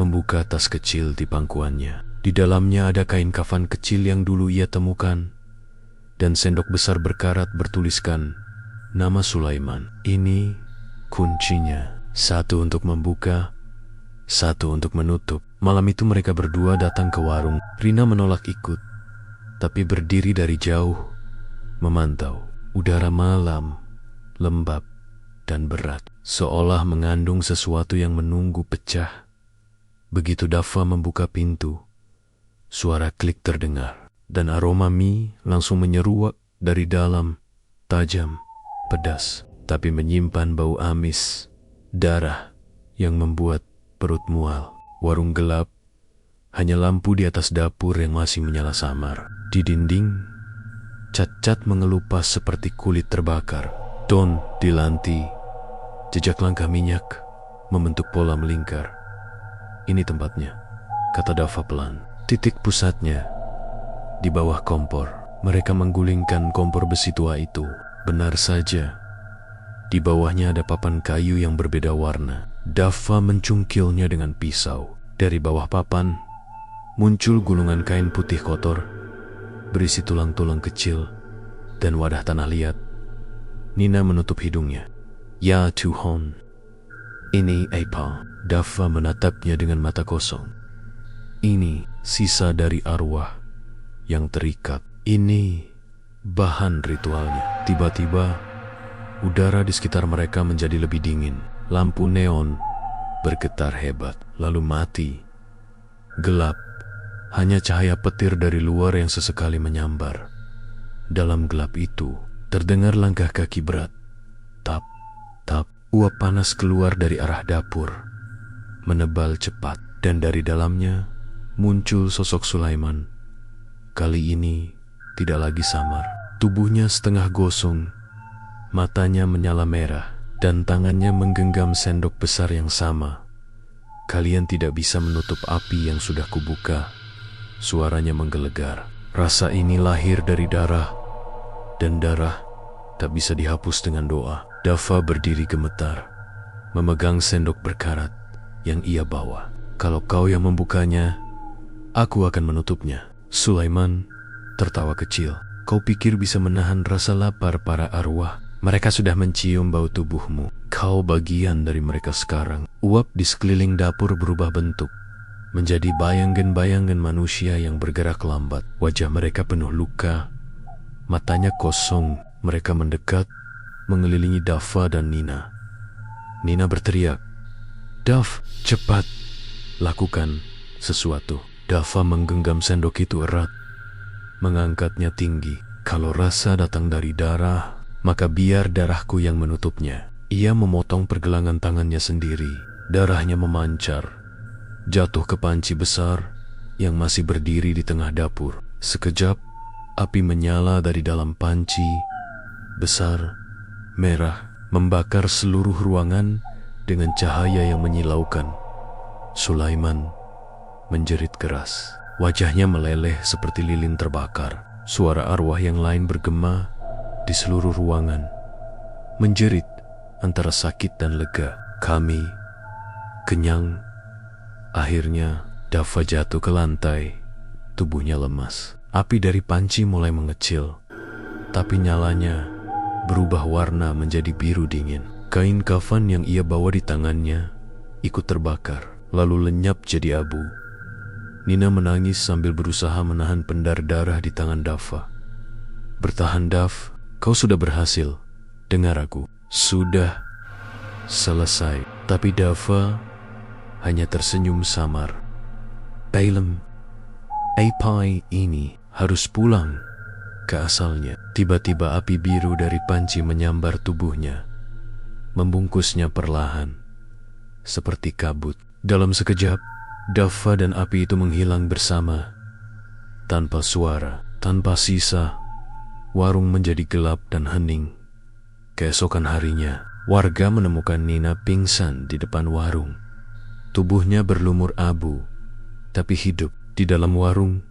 membuka tas kecil di pangkuannya. Di dalamnya ada kain kafan kecil yang dulu ia temukan, dan sendok besar berkarat bertuliskan nama Sulaiman. Ini kuncinya. Satu untuk membuka, satu untuk menutup. Malam itu mereka berdua datang ke warung. Rina menolak ikut, tapi berdiri dari jauh, memantau. Udara malam lembab dan berat. seolah mengandung sesuatu yang menunggu pecah. Begitu Dava membuka pintu, suara klik terdengar, dan aroma mie langsung menyeruak dari dalam, tajam, pedas, tapi menyimpan bau amis, darah yang membuat perut mual. Warung gelap, hanya lampu di atas dapur yang masih menyala samar. Di dinding, cat-cat mengelupas seperti kulit terbakar. Don di lantai, jejak langkah minyak membentuk pola melingkar. Ini tempatnya, kata Dava pelan. Titik pusatnya di bawah kompor. Mereka menggulingkan kompor besi tua itu. Benar saja, di bawahnya ada papan kayu yang berbeda warna. Dava mencungkilnya dengan pisau. Dari bawah papan muncul gulungan kain putih kotor berisi tulang-tulang kecil dan wadah tanah liat. Nina menutup hidungnya. Ya Tuhan, ini apa? Dava menatapnya dengan mata kosong. Ini sisa dari arwah yang terikat. Ini bahan ritualnya. Tiba-tiba, udara di sekitar mereka menjadi lebih dingin. Lampu neon bergetar hebat, lalu mati. Gelap, hanya cahaya petir dari luar yang sesekali menyambar. Dalam gelap itu, terdengar langkah kaki berat. Tap, tap, uap panas keluar dari arah dapur, menebal cepat, dan dari dalamnya muncul sosok Sulaiman. Kali ini tidak lagi samar. Tubuhnya setengah gosong, matanya menyala merah, dan tangannya menggenggam sendok besar yang sama. Kalian tidak bisa menutup api yang sudah kubuka. Suaranya menggelegar. Rasa ini lahir dari darah, dan darah tak bisa dihapus dengan doa. Dava berdiri gemetar, memegang sendok berkarat yang ia bawa. Kalau kau yang membukanya, aku akan menutupnya. Sulaiman tertawa kecil. Kau pikir bisa menahan rasa lapar para arwah? Mereka sudah mencium bau tubuhmu. Kau bagian dari mereka sekarang. Uap di sekeliling dapur berubah bentuk, menjadi bayangan-bayangan manusia yang bergerak lambat. Wajah mereka penuh luka, matanya kosong. Mereka mendekat, mengelilingi Dava dan Nina. Nina berteriak, "Dav, cepat, lakukan sesuatu." Dava menggenggam sendok itu erat, mengangkatnya tinggi. Kalau rasa datang dari darah, maka biar darahku yang menutupnya. Ia memotong pergelangan tangannya sendiri. Darahnya memancar, jatuh ke panci besar yang masih berdiri di tengah dapur. Sekejap, api menyala dari dalam panci, besar, merah, membakar seluruh ruangan dengan cahaya yang menyilaukan. Sulaiman menjerit keras. Wajahnya meleleh seperti lilin terbakar. Suara arwah yang lain bergema di seluruh ruangan, menjerit antara sakit dan lega. Kami kenyang. Akhirnya Dava jatuh ke lantai, tubuhnya lemas. Api dari panci mulai mengecil, tapi nyalanya berubah warna menjadi biru dingin. Kain kafan yang ia bawa di tangannya ikut terbakar, lalu lenyap jadi abu. Nina menangis sambil berusaha menahan pendar darah di tangan Dava. Bertahan, Dav, kau sudah berhasil. Dengar aku. Sudah selesai. Tapi Dava hanya tersenyum samar. Palem, Apai ini harus pulang ke asalnya. Tiba-tiba api biru dari panci menyambar tubuhnya, membungkusnya perlahan, seperti kabut. Dalam sekejap, Dava dan api itu menghilang bersama. Tanpa suara, tanpa sisa, warung menjadi gelap dan hening. Keesokan harinya, warga menemukan Nina pingsan di depan warung. Tubuhnya berlumur abu, tapi hidup. Di dalam warung,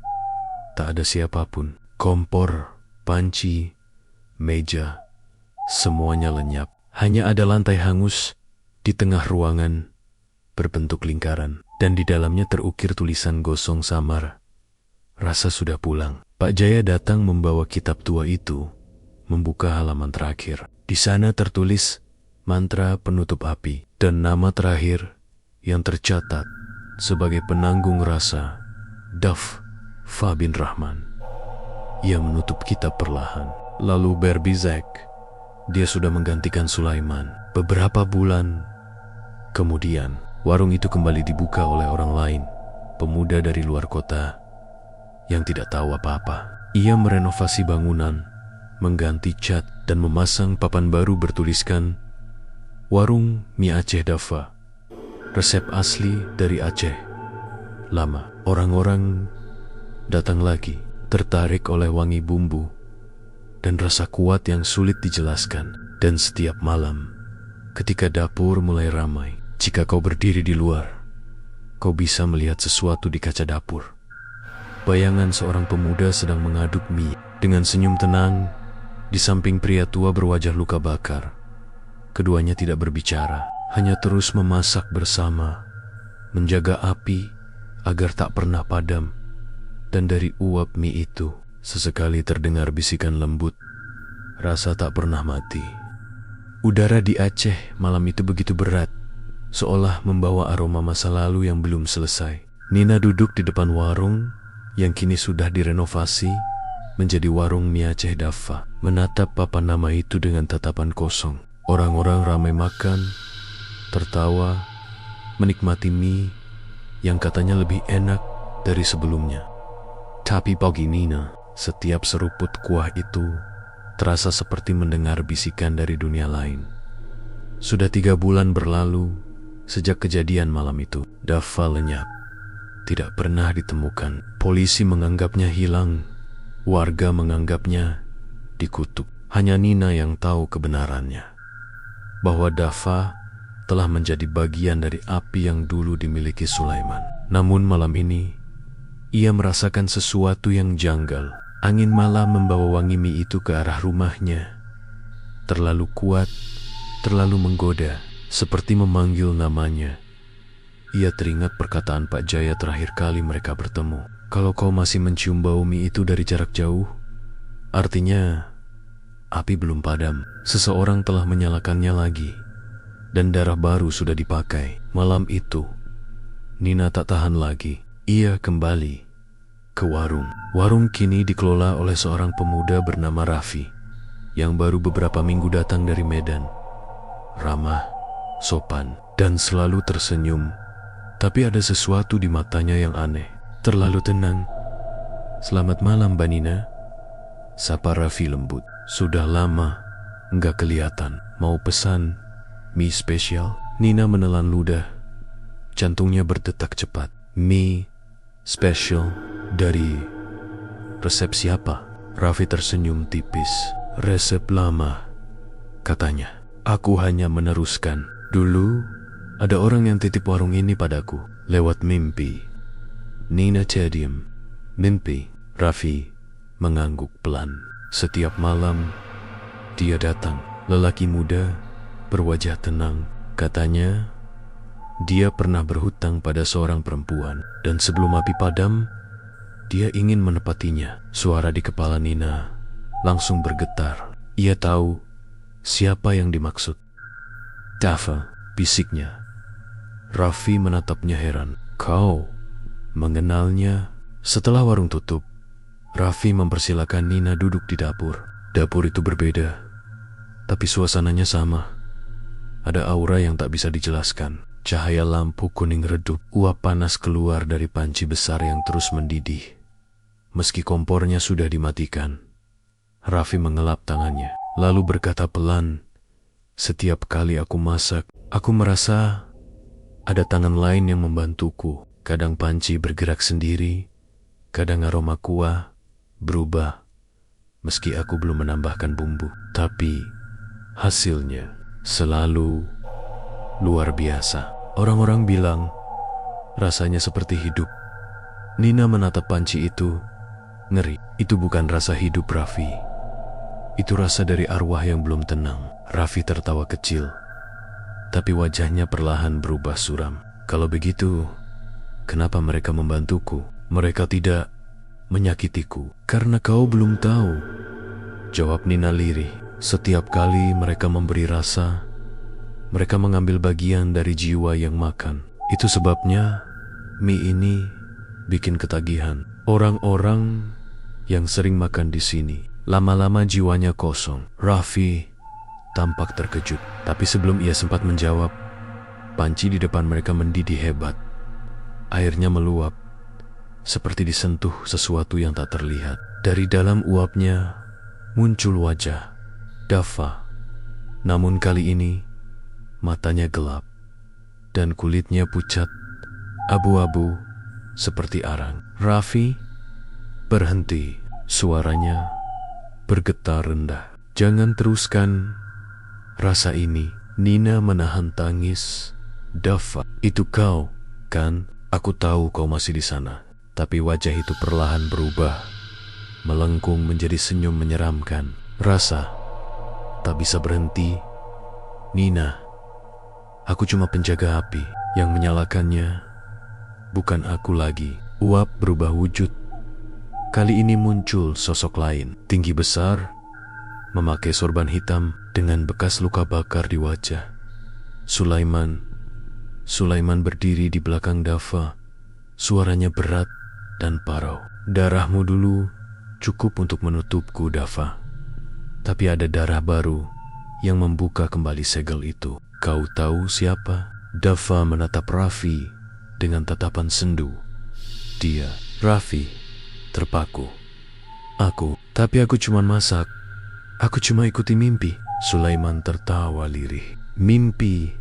tak ada siapapun. Kompor, panci, meja, semuanya lenyap. Hanya ada lantai hangus di tengah ruangan berbentuk lingkaran, dan di dalamnya terukir tulisan gosong samar. Rasa sudah pulang. Pak Jaya datang membawa kitab tua itu, membuka halaman terakhir. Di sana tertulis mantra penutup api dan nama terakhir yang tercatat sebagai penanggung rasa, Dava bin Rahman. Ia menutup kitab perlahan, lalu berbizak dia sudah menggantikan Sulaiman. Beberapa bulan kemudian, warung itu kembali dibuka oleh orang lain, pemuda dari luar kota yang tidak tahu apa-apa. Ia merenovasi bangunan, mengganti cat, dan memasang papan baru bertuliskan Warung Mie Aceh Dava, resep asli dari Aceh lama. Orang-orang datang lagi, tertarik oleh wangi bumbu dan rasa kuat yang sulit dijelaskan. Dan setiap malam, ketika dapur mulai ramai, jika kau berdiri di luar, kau bisa melihat sesuatu di kaca dapur. Bayangan seorang pemuda sedang mengaduk mie dengan senyum tenang di samping pria tua berwajah luka bakar. Keduanya tidak berbicara, hanya terus memasak bersama, menjaga api agar tak pernah padam. Dan dari uap mie itu, sesekali terdengar bisikan lembut, rasa tak pernah mati. Udara di Aceh malam itu begitu berat, seolah membawa aroma masa lalu yang belum selesai. Nina duduk di depan warung yang kini sudah direnovasi menjadi Warung Mie Aceh Dava, menatap papan nama itu dengan tatapan kosong. Orang-orang ramai makan, tertawa, menikmati mie yang katanya lebih enak dari sebelumnya. Tapi bagi Nina, setiap seruput kuah itu terasa seperti mendengar bisikan dari dunia lain. Sudah 3 bulan berlalu sejak kejadian malam itu. Dava lenyap, tidak pernah ditemukan. Polisi menganggapnya hilang, warga menganggapnya dikutuk. Hanya Nina yang tahu kebenarannya, bahwa Dava telah menjadi bagian dari api yang dulu dimiliki Sulaiman. Namun malam ini, ia merasakan sesuatu yang janggal. Angin malam membawa wangi mie itu ke arah rumahnya. Terlalu kuat, terlalu menggoda, seperti memanggil namanya. Ia teringat perkataan Pak Jaya terakhir kali mereka bertemu. Kalau kau masih mencium bau mie itu dari jarak jauh, artinya api belum padam. Seseorang telah menyalakannya lagi, dan darah baru sudah dipakai. Malam itu, Nina tak tahan lagi. Ia kembali ke warung. Warung kini dikelola oleh seorang pemuda bernama Raffi, yang baru beberapa minggu datang dari Medan. Ramah, sopan, dan selalu tersenyum. Tapi ada sesuatu di matanya yang aneh. Terlalu tenang. "Selamat malam, Mbak Nina," sapa Raffi lembut. "Sudah lama enggak kelihatan. Mau pesan mie spesial?" Nina menelan ludah. Jantungnya berdetak cepat. "Mie spesial dari resep siapa?" Raffi tersenyum tipis. "Resep lama," katanya. "Aku hanya meneruskan. Dulu ada orang yang titip warung ini padaku lewat mimpi." Nina terdiam. "Mimpi?" Raffi mengangguk pelan. "Setiap malam dia datang. Lelaki muda berwajah tenang. Katanya dia pernah berhutang pada seorang perempuan, dan sebelum api padam, dia ingin menepatinya." Suara di kepala Nina langsung bergetar. Ia tahu siapa yang dimaksud. "Dava," bisiknya. Raffi menatapnya heran. "Kau mengenalnya?" Setelah warung tutup, Raffi mempersilakan Nina duduk di dapur. Dapur itu berbeda, tapi suasananya sama. Ada aura yang tak bisa dijelaskan. Cahaya lampu kuning redup, uap panas keluar dari panci besar yang terus mendidih. Meski kompornya sudah dimatikan, Raffi mengelap tangannya, lalu berkata pelan, "Setiap kali aku masak, aku merasa ada tangan lain yang membantuku. Kadang panci bergerak sendiri, kadang aroma kuah berubah, meski aku belum menambahkan bumbu. Tapi hasilnya selalu luar biasa. Orang-orang bilang rasanya seperti hidup." Nina menatap panci itu, ngeri. "Itu bukan rasa hidup, Raffi. Itu rasa dari arwah yang belum tenang." Raffi tertawa kecil, tapi wajahnya perlahan berubah suram. "Kalau begitu, kenapa mereka membantuku? Mereka tidak menyakitiku karena kau belum tahu," jawab Nina lirih. "Setiap kali mereka memberi rasa, mereka mengambil bagian dari jiwa yang makan. Itu sebabnya mie ini bikin ketagihan. Orang-orang yang sering makan di sini, lama-lama jiwanya kosong." Raffi tampak terkejut. Tapi sebelum ia sempat menjawab, panci di depan mereka mendidih hebat. Airnya meluap, seperti disentuh sesuatu yang tak terlihat. Dari dalam uapnya muncul wajah Dava. Namun kali ini matanya gelap dan kulitnya pucat, abu-abu seperti arang. Raffi berhenti, suaranya bergetar rendah. Jangan teruskan rasa ini. Nina menahan tangis. Dava, itu kau, kan? Aku tahu kau masih di sana. Tapi wajah itu perlahan berubah, melengkung menjadi senyum menyeramkan. Rasa tak bisa berhenti. Nina, aku cuma penjaga api. Yang menyalakannya bukan aku lagi. Uap berubah wujud. Kali ini muncul sosok lain, tinggi besar, memakai sorban hitam dengan bekas luka bakar di wajah. Sulaiman berdiri di belakang Dava. Suaranya berat dan parau. Darahmu dulu cukup untuk menutupku, Dava. Tapi ada darah baru yang membuka kembali segel itu. Kau tahu siapa? Dava menatap Raffi dengan tatapan sendu. Dia, Raffi, terpaku. Tapi aku cuma masak. Aku cuma ikuti mimpi. Sulaiman tertawa lirih. Mimpi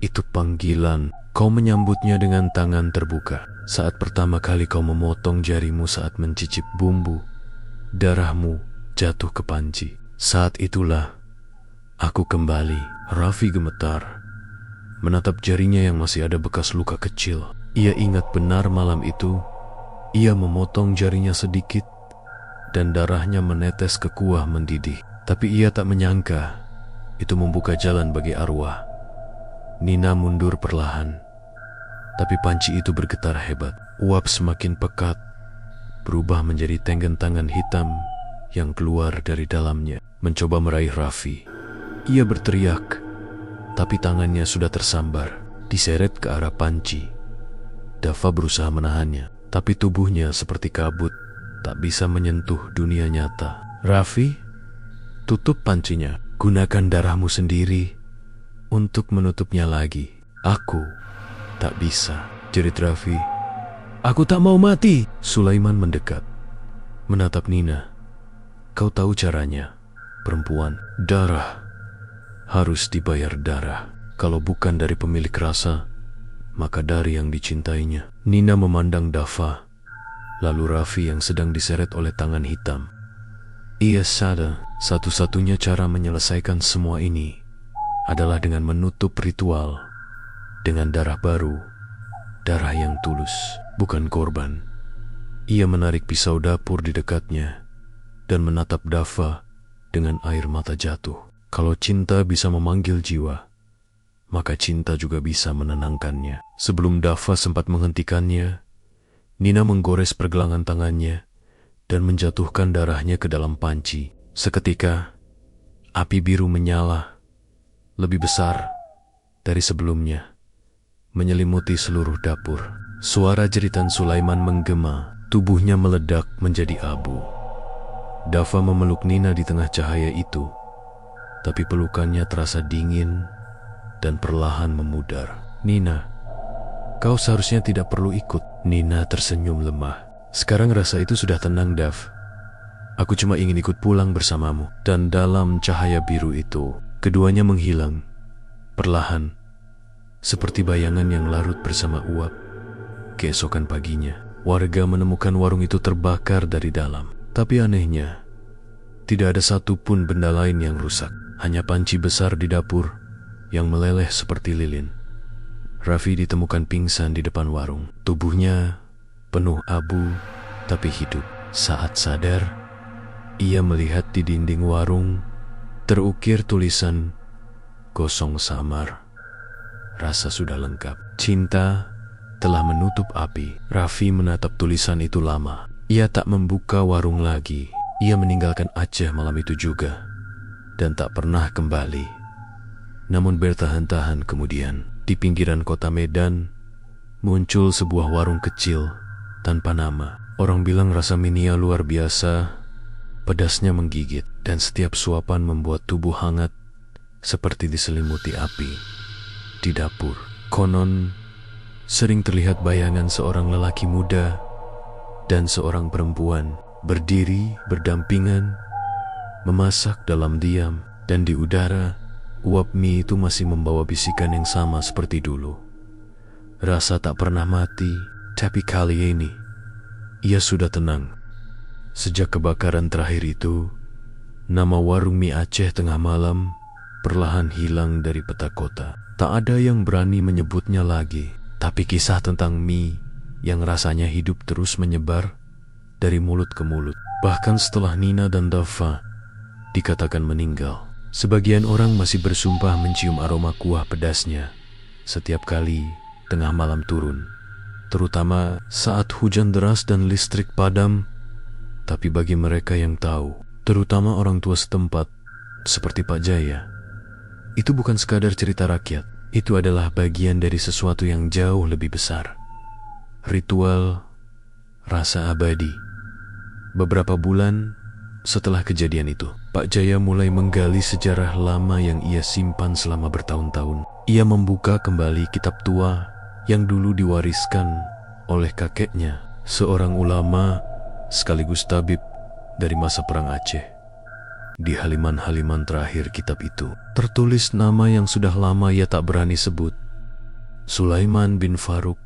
itu panggilan. Kau menyambutnya dengan tangan terbuka. Saat pertama kali kau memotong jarimu saat mencicip bumbu, darahmu jatuh ke panci. Saat itulah aku kembali. Raffi gemetar, menatap jarinya yang masih ada bekas luka kecil. Ia ingat benar malam itu, ia memotong jarinya sedikit dan darahnya menetes ke kuah mendidih. Tapi ia tak menyangka itu membuka jalan bagi arwah. Nina mundur perlahan, tapi panci itu bergetar hebat. Uap semakin pekat, berubah menjadi tenggen tangan hitam yang keluar dari dalamnya, mencoba meraih Raffi. Ia berteriak, tapi tangannya sudah tersambar, diseret ke arah panci. Dava berusaha menahannya, tapi tubuhnya seperti kabut, tak bisa menyentuh dunia nyata. Raffi, tutup pancinya. Gunakan darahmu sendiri untuk menutupnya lagi. Aku tak bisa, jerit Raffi. Aku tak mau mati. Sulaiman mendekat, menatap Nina. Kau tahu caranya, perempuan. Darah harus dibayar darah. Kalau bukan dari pemilik rasa, maka dari yang dicintainya. Nina memandang Dava, lalu Raffi yang sedang diseret oleh tangan hitam. Ia sadar satu-satunya cara menyelesaikan semua ini adalah dengan menutup ritual dengan darah baru, darah yang tulus, bukan korban. Ia menarik pisau dapur di dekatnya dan menatap Dava dengan air mata jatuh. Kalau cinta bisa memanggil jiwa, maka cinta juga bisa menenangkannya. Sebelum Dava sempat menghentikannya, Nina menggores pergelangan tangannya dan menjatuhkan darahnya ke dalam panci. Seketika, api biru menyala, lebih besar dari sebelumnya, menyelimuti seluruh dapur. Suara jeritan Sulaiman menggema, tubuhnya meledak menjadi abu. Dava memeluk Nina di tengah cahaya itu, tapi pelukannya terasa dingin dan perlahan memudar. Nina, kau seharusnya tidak perlu ikut. Nina tersenyum lemah. Sekarang rasa itu sudah tenang, Dav. Aku cuma ingin ikut pulang bersamamu. Dan dalam cahaya biru itu, keduanya menghilang, perlahan, seperti bayangan yang larut bersama uap. Keesokan paginya, warga menemukan warung itu terbakar dari dalam. Tapi anehnya, tidak ada satupun benda lain yang rusak. Hanya panci besar di dapur yang meleleh seperti lilin. Raffi ditemukan pingsan di depan warung. Tubuhnya penuh abu, tapi hidup. Saat sadar, ia melihat di dinding warung terukir tulisan "Gosong samar". Rasa sudah lengkap. Cinta telah menutup api. Raffi menatap tulisan itu lama. Ia tak membuka warung lagi. Ia meninggalkan Aceh malam itu juga dan tak pernah kembali. Namun bertahan-tahan kemudian, di pinggiran kota Medan, muncul sebuah warung kecil tanpa nama. Orang bilang rasa minia luar biasa, pedasnya menggigit, dan setiap suapan membuat tubuh hangat seperti diselimuti api. Di dapur, konon sering terlihat bayangan seorang lelaki muda dan seorang perempuan berdiri berdampingan, memasak dalam diam, dan di udara, uap mie itu masih membawa bisikan yang sama seperti dulu. Rasa tak pernah mati, tapi kali ini, ia sudah tenang. Sejak kebakaran terakhir itu, nama warung mie Aceh Tengah Malam perlahan hilang dari peta kota. Tak ada yang berani menyebutnya lagi, tapi kisah tentang mie yang rasanya hidup terus menyebar dari mulut ke mulut. Bahkan setelah Nina dan Dava dikatakan meninggal, sebagian orang masih bersumpah mencium aroma kuah pedasnya setiap kali tengah malam turun, terutama saat hujan deras dan listrik padam. Tapi bagi mereka yang tahu, terutama orang tua setempat seperti Pak Jaya, itu bukan sekadar cerita rakyat. Itu adalah bagian dari sesuatu yang jauh lebih besar. Ritual rasa abadi. Beberapa bulan setelah kejadian itu, Pak Jaya mulai menggali sejarah lama yang ia simpan selama bertahun-tahun. Ia membuka kembali kitab tua yang dulu diwariskan oleh kakeknya, seorang ulama sekaligus tabib dari masa Perang Aceh. Di halaman-halaman terakhir kitab itu, tertulis nama yang sudah lama ia tak berani sebut. Sulaiman bin Faruk,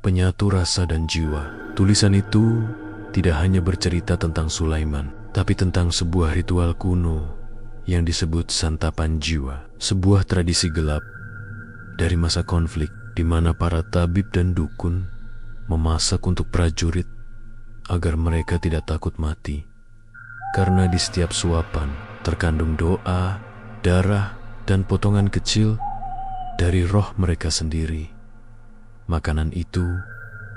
penyatu rasa dan jiwa. Tulisan itu tidak hanya bercerita tentang Sulaiman, tapi tentang sebuah ritual kuno yang disebut santapan jiwa. Sebuah tradisi gelap dari masa konflik, di mana para tabib dan dukun memasak untuk prajurit agar mereka tidak takut mati. Karena di setiap suapan terkandung doa, darah, dan potongan kecil dari roh mereka sendiri. Makanan itu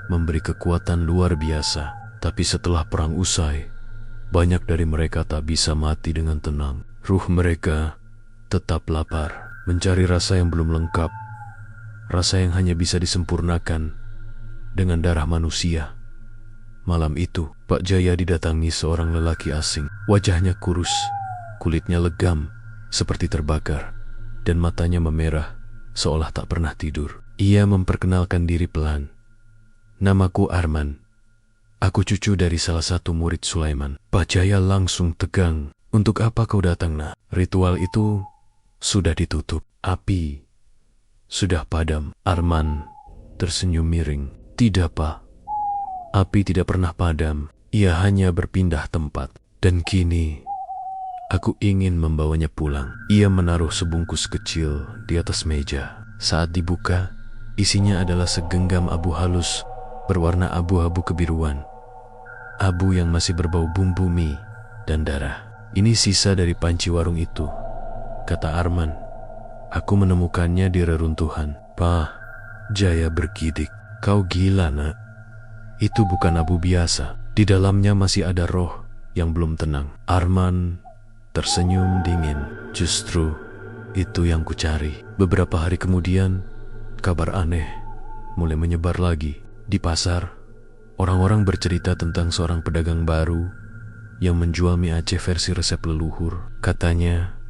memberi kekuatan luar biasa, tapi setelah perang usai, banyak dari mereka tak bisa mati dengan tenang. Ruh mereka tetap lapar, mencari rasa yang belum lengkap, rasa yang hanya bisa disempurnakan dengan darah manusia. Malam itu, Pak Jaya didatangi seorang lelaki asing. Wajahnya kurus, kulitnya legam, seperti terbakar, dan matanya memerah, seolah tak pernah tidur. Ia memperkenalkan diri pelan. "Namaku Arman. Aku cucu dari salah satu murid Sulaiman." Pak Jaya langsung tegang. "Untuk apa kau datang, nak?" "Ritual itu sudah ditutup. Api sudah padam." Arman tersenyum miring. "Tidak, Pak. Api tidak pernah padam, ia hanya berpindah tempat. Dan kini, aku ingin membawanya pulang." Ia menaruh sebungkus kecil di atas meja. Saat dibuka, isinya adalah segenggam abu halus berwarna abu-abu kebiruan. Abu yang masih berbau bumbu mie dan darah. "Ini sisa dari panci warung itu," kata Arman. "Aku menemukannya di reruntuhan." "Pak," Jaya bergidik. "Kau gila, nak. Itu bukan abu biasa. Di dalamnya masih ada roh yang belum tenang." Arman tersenyum dingin. "Justru itu yang kucari." Beberapa hari kemudian, kabar aneh mulai menyebar lagi. Di pasar, orang-orang bercerita tentang seorang pedagang baru yang menjual mie Aceh versi resep leluhur. Katanya,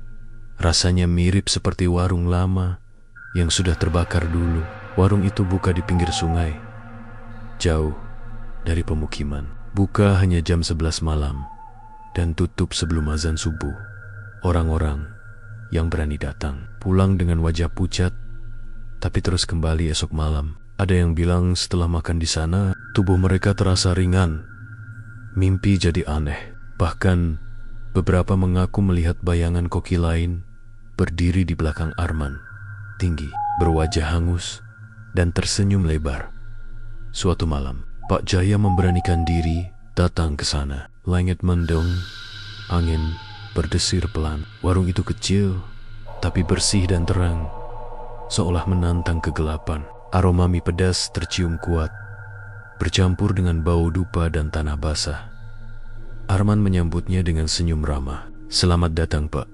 rasanya mirip seperti warung lama yang sudah terbakar dulu. Warung itu buka di pinggir sungai, jauh dari pemukiman. Buka hanya jam 11 malam dan tutup sebelum azan subuh. Orang-orang yang berani datang pulang dengan wajah pucat, tapi terus kembali esok malam. Ada yang bilang setelah makan di sana, tubuh mereka terasa ringan. Mimpi jadi aneh. Bahkan beberapa mengaku melihat bayangan koki lain berdiri di belakang Arman, tinggi, berwajah hangus, dan tersenyum lebar. Suatu malam, Pak Jaya memberanikan diri datang ke sana. Langit mendung, angin berdesir pelan. Warung itu kecil, tapi bersih dan terang, seolah menantang kegelapan. Aroma mie pedas tercium kuat, bercampur dengan bau dupa dan tanah basah. Arman menyambutnya dengan senyum ramah. "Selamat datang, Pak.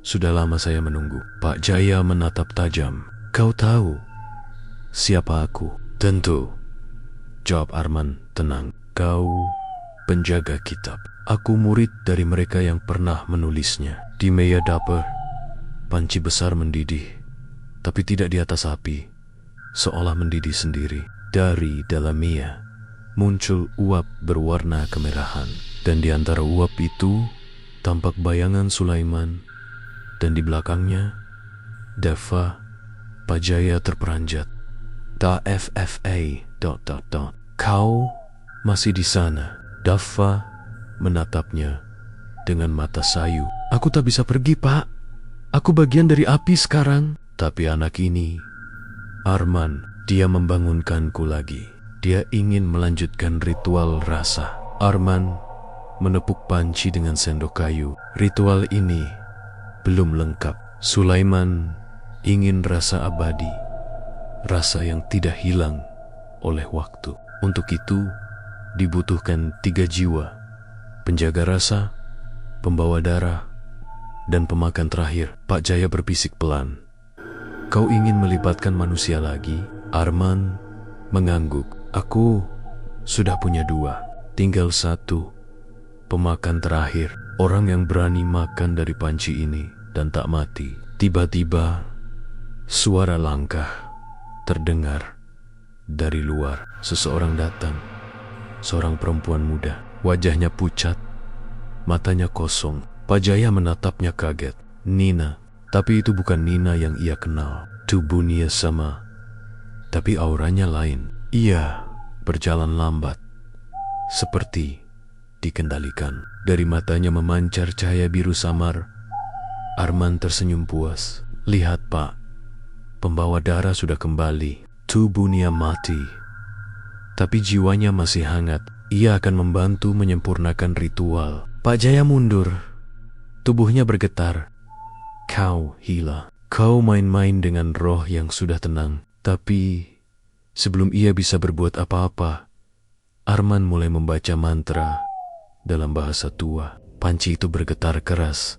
Sudah lama saya menunggu." Pak Jaya menatap tajam. "Kau tahu siapa aku?" "Tentu," jawab Arman tenang. "Kau penjaga kitab. Aku murid dari mereka yang pernah menulisnya." Di meja dapur, Panci besar mendidih, tapi tidak di atas api, seolah mendidih sendiri. Dari dalamnya muncul uap berwarna kemerahan, dan di antara uap itu tampak bayangan Sulaiman, dan di belakangnya Dava Pajaya terperanjat. FFA. Kau masih di sana. Dava menatapnya dengan mata sayu. Aku tak bisa pergi, Pak. Aku bagian dari api sekarang. Tapi anak ini, Arman, dia membangunkanku lagi. Dia ingin melanjutkan ritual rasa. Arman menepuk panci dengan sendok kayu. Ritual ini belum lengkap. Sulaiman ingin rasa abadi, rasa yang tidak hilang oleh waktu. Untuk itu dibutuhkan 3 jiwa: penjaga rasa, pembawa darah, dan pemakan terakhir. Pak Jaya berbisik pelan. Kau ingin melibatkan manusia lagi? Arman mengangguk. Aku sudah punya 2, tinggal 1. Pemakan terakhir, orang yang berani makan dari panci ini dan tak mati. Tiba-tiba suara langkah terdengar dari luar. Seseorang datang, seorang perempuan muda. Wajahnya pucat, matanya kosong. Pak Jaya menatapnya kaget. Nina, tapi itu bukan Nina yang ia kenal. Tubuhnya sama, tapi auranya lain. Ia berjalan lambat, seperti dikendalikan. Dari matanya memancar cahaya biru samar. Arman tersenyum puas. Lihat, Pak, pembawa darah sudah kembali. Tubuhnya mati, tapi jiwanya masih hangat. Ia akan membantu menyempurnakan ritual. Pak Jaya mundur. Tubuhnya bergetar. Kau Hila, kau main-main dengan roh yang sudah tenang. Tapi sebelum ia bisa berbuat apa-apa, Arman mulai membaca mantra dalam bahasa tua. Panci itu bergetar keras.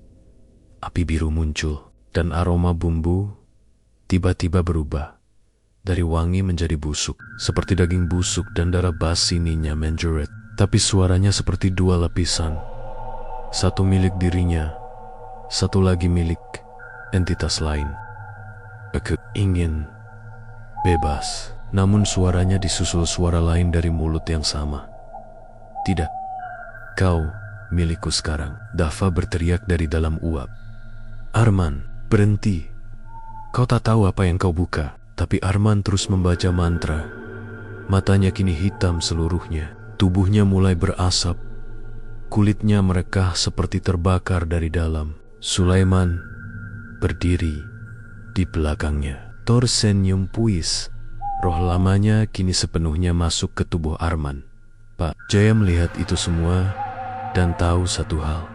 Api biru muncul, dan aroma bumbu tiba-tiba berubah. Dari wangi menjadi busuk, seperti daging busuk dan darah basi Ninya menjerit. Tapi suaranya seperti 2 lapisan. Satu milik dirinya, satu lagi milik entitas lain. Aku ingin bebas. Namun suaranya disusul suara lain dari mulut yang sama. Tidak, kau milikku sekarang. Dava berteriak dari dalam uap. Arman, berhenti. Kau tak tahu apa yang kau buka. Tapi Arman terus membaca mantra. Matanya kini hitam seluruhnya. Tubuhnya mulai berasap. Kulitnya merekah seperti terbakar dari dalam. Sulaiman berdiri di belakangnya. Tersenyum puis. Roh lamanya kini sepenuhnya masuk ke tubuh Arman. Pak Jaya melihat itu semua dan tahu satu hal.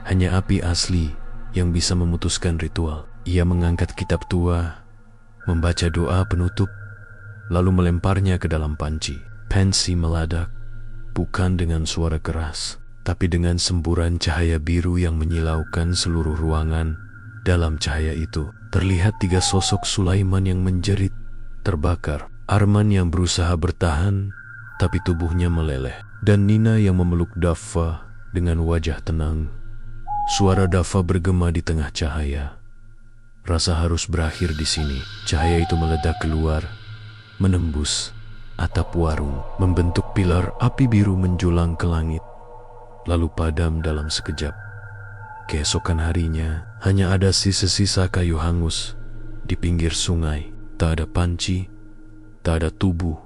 Hanya api asli yang bisa memutuskan ritual. Ia mengangkat kitab tua, membaca doa penutup, lalu melemparnya ke dalam panci. Panci meledak, bukan dengan suara keras, tapi dengan semburan cahaya biru yang menyilaukan seluruh ruangan. Dalam cahaya itu, terlihat 3 sosok Sulaiman yang menjerit, terbakar. Arman yang berusaha bertahan, tapi tubuhnya meleleh. Dan Nina yang memeluk Dava dengan wajah tenang. Suara Dava bergema di tengah cahaya. Rasa harus berakhir di sini. Cahaya itu meledak keluar, menembus atap warung, membentuk pilar api biru menjulang ke langit, lalu padam dalam sekejap. Keesokan harinya, hanya ada sisa-sisa kayu hangus di pinggir sungai. Tak ada panci, tak ada tubuh,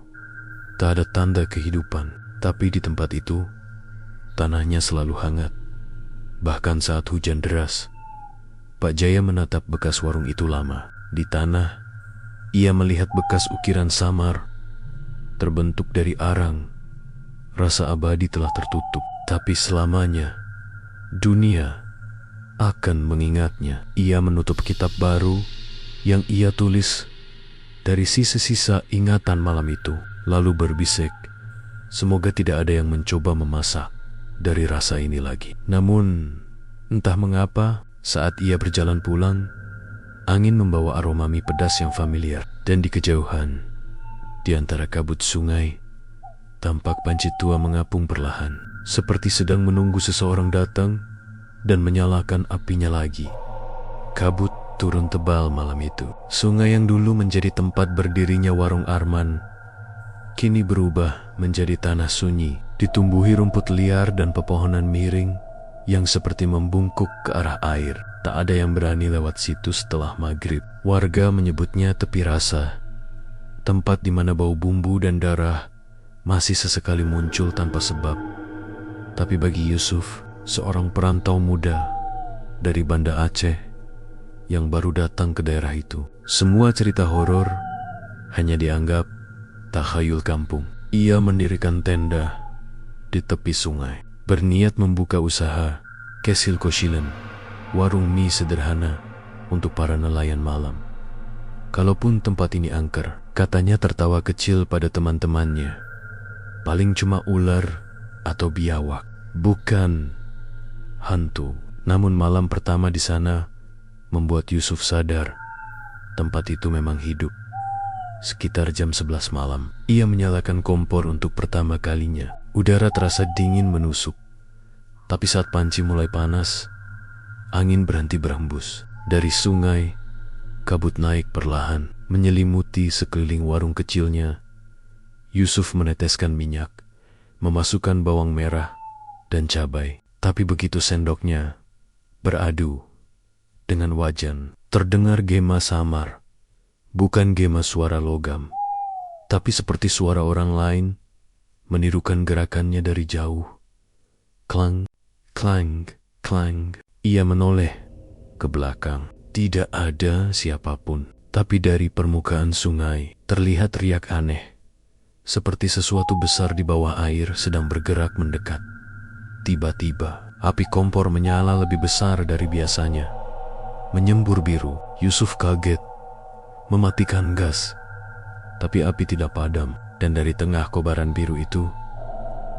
tak ada tanda kehidupan. Tapi di tempat itu, tanahnya selalu hangat. Bahkan saat hujan deras, Pak Jaya menatap bekas warung itu lama. Di tanah, ia melihat bekas ukiran samar, terbentuk dari arang. Rasa abadi telah tertutup, tapi selamanya dunia akan mengingatnya. Ia menutup kitab baru yang ia tulis dari sisa-sisa ingatan malam itu, lalu berbisik, semoga tidak ada yang mencoba memasak dari rasa ini lagi. Namun, entah mengapa, saat ia berjalan pulang, angin membawa aroma mie pedas yang familiar. Dan di kejauhan, di antara kabut sungai, tampak panci tua mengapung perlahan, seperti sedang menunggu seseorang datang dan menyalakan apinya lagi. Kabut turun tebal malam itu. Sungai yang dulu menjadi tempat berdirinya warung Arman, kini berubah menjadi tanah sunyi, ditumbuhi rumput liar dan pepohonan miring yang seperti membungkuk ke arah air. Tak ada yang berani lewat situ setelah maghrib. Warga menyebutnya tepi rasa, tempat di mana bau bumbu dan darah masih sesekali muncul tanpa sebab. Tapi bagi Yusuf, seorang perantau muda dari Banda Aceh yang baru datang ke daerah itu, semua cerita horor hanya dianggap takhayul kampung. Ia mendirikan tenda di tepi sungai, berniat membuka usaha kesil kosilen, warung mie sederhana untuk para nelayan malam. Kalaupun tempat ini angker, katanya tertawa kecil pada teman-temannya, paling cuma ular atau biawak, bukan hantu. Namun malam pertama di sana membuat Yusuf sadar tempat itu memang hidup. Sekitar jam 11 malam, ia menyalakan kompor untuk pertama kalinya. Udara terasa dingin menusuk. Tapi saat panci mulai panas, angin berhenti berhembus. Dari sungai, kabut naik perlahan, menyelimuti sekeliling warung kecilnya. Yusuf meneteskan minyak, memasukkan bawang merah dan cabai. Tapi begitu sendoknya beradu dengan wajan, terdengar gema samar. Bukan gema suara logam, tapi seperti suara orang lain, menirukan gerakannya dari jauh. Klang, klang, klang. Ia menoleh ke belakang. Tidak ada siapapun, tapi dari permukaan sungai terlihat riak aneh, seperti sesuatu besar di bawah air sedang bergerak mendekat. Tiba-tiba, api kompor menyala lebih besar dari biasanya, menyembur biru. Yusuf kaget, mematikan gas, tapi api tidak padam, dan dari tengah kobaran biru itu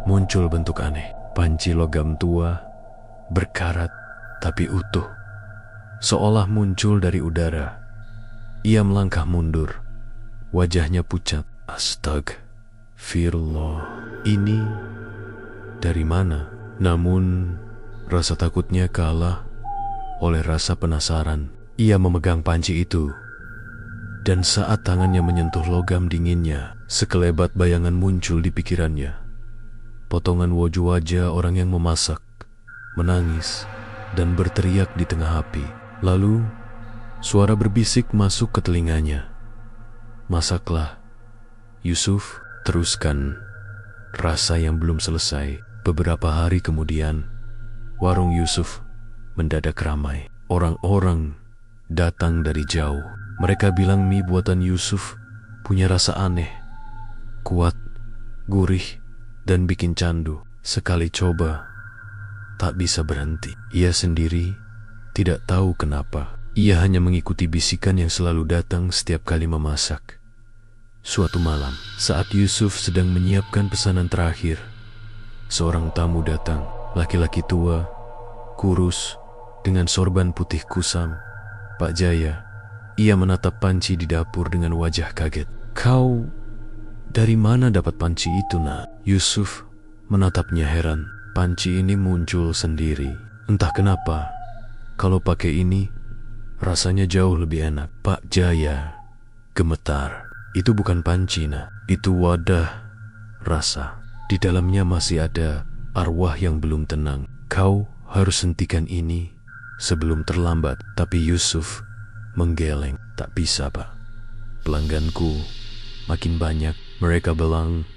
muncul bentuk aneh. Panci logam tua, berkarat tapi utuh, seolah muncul dari udara. Ia melangkah mundur, wajahnya pucat. Astagfirullah, ini dari mana? Namun rasa takutnya kalah oleh rasa penasaran. Ia memegang panci itu, dan saat tangannya menyentuh logam dinginnya, sekelebat bayangan muncul di pikirannya. Potongan wajah orang yang memasak, menangis, dan berteriak di tengah api. Lalu, suara berbisik masuk ke telinganya. Masaklah, Yusuf, teruskan. Rasa yang belum selesai. Beberapa hari kemudian, warung Yusuf mendadak ramai. Orang-orang datang dari jauh. Mereka bilang mie buatan Yusuf punya rasa aneh, kuat, gurih, dan bikin candu. Sekali coba, tak bisa berhenti. Ia sendiri tidak tahu kenapa. Ia hanya mengikuti bisikan yang selalu datang setiap kali memasak. Suatu malam, saat Yusuf sedang menyiapkan pesanan terakhir, seorang tamu datang. Laki-laki tua, kurus, dengan sorban putih kusam. Pak Jaya. Ia menatap panci di dapur dengan wajah kaget. Kau dari mana dapat panci itu, nak? Yusuf menatapnya heran. Panci ini muncul sendiri. Entah kenapa, kalau pakai ini, rasanya jauh lebih enak. Pak Jaya gemetar. Itu bukan panci, nak. Itu wadah rasa. Di dalamnya masih ada arwah yang belum tenang. Kau harus hentikan ini sebelum terlambat. Tapi Yusuf menggeleng. Tak bisa, Pak. Pelangganku makin banyak. Mereka bilang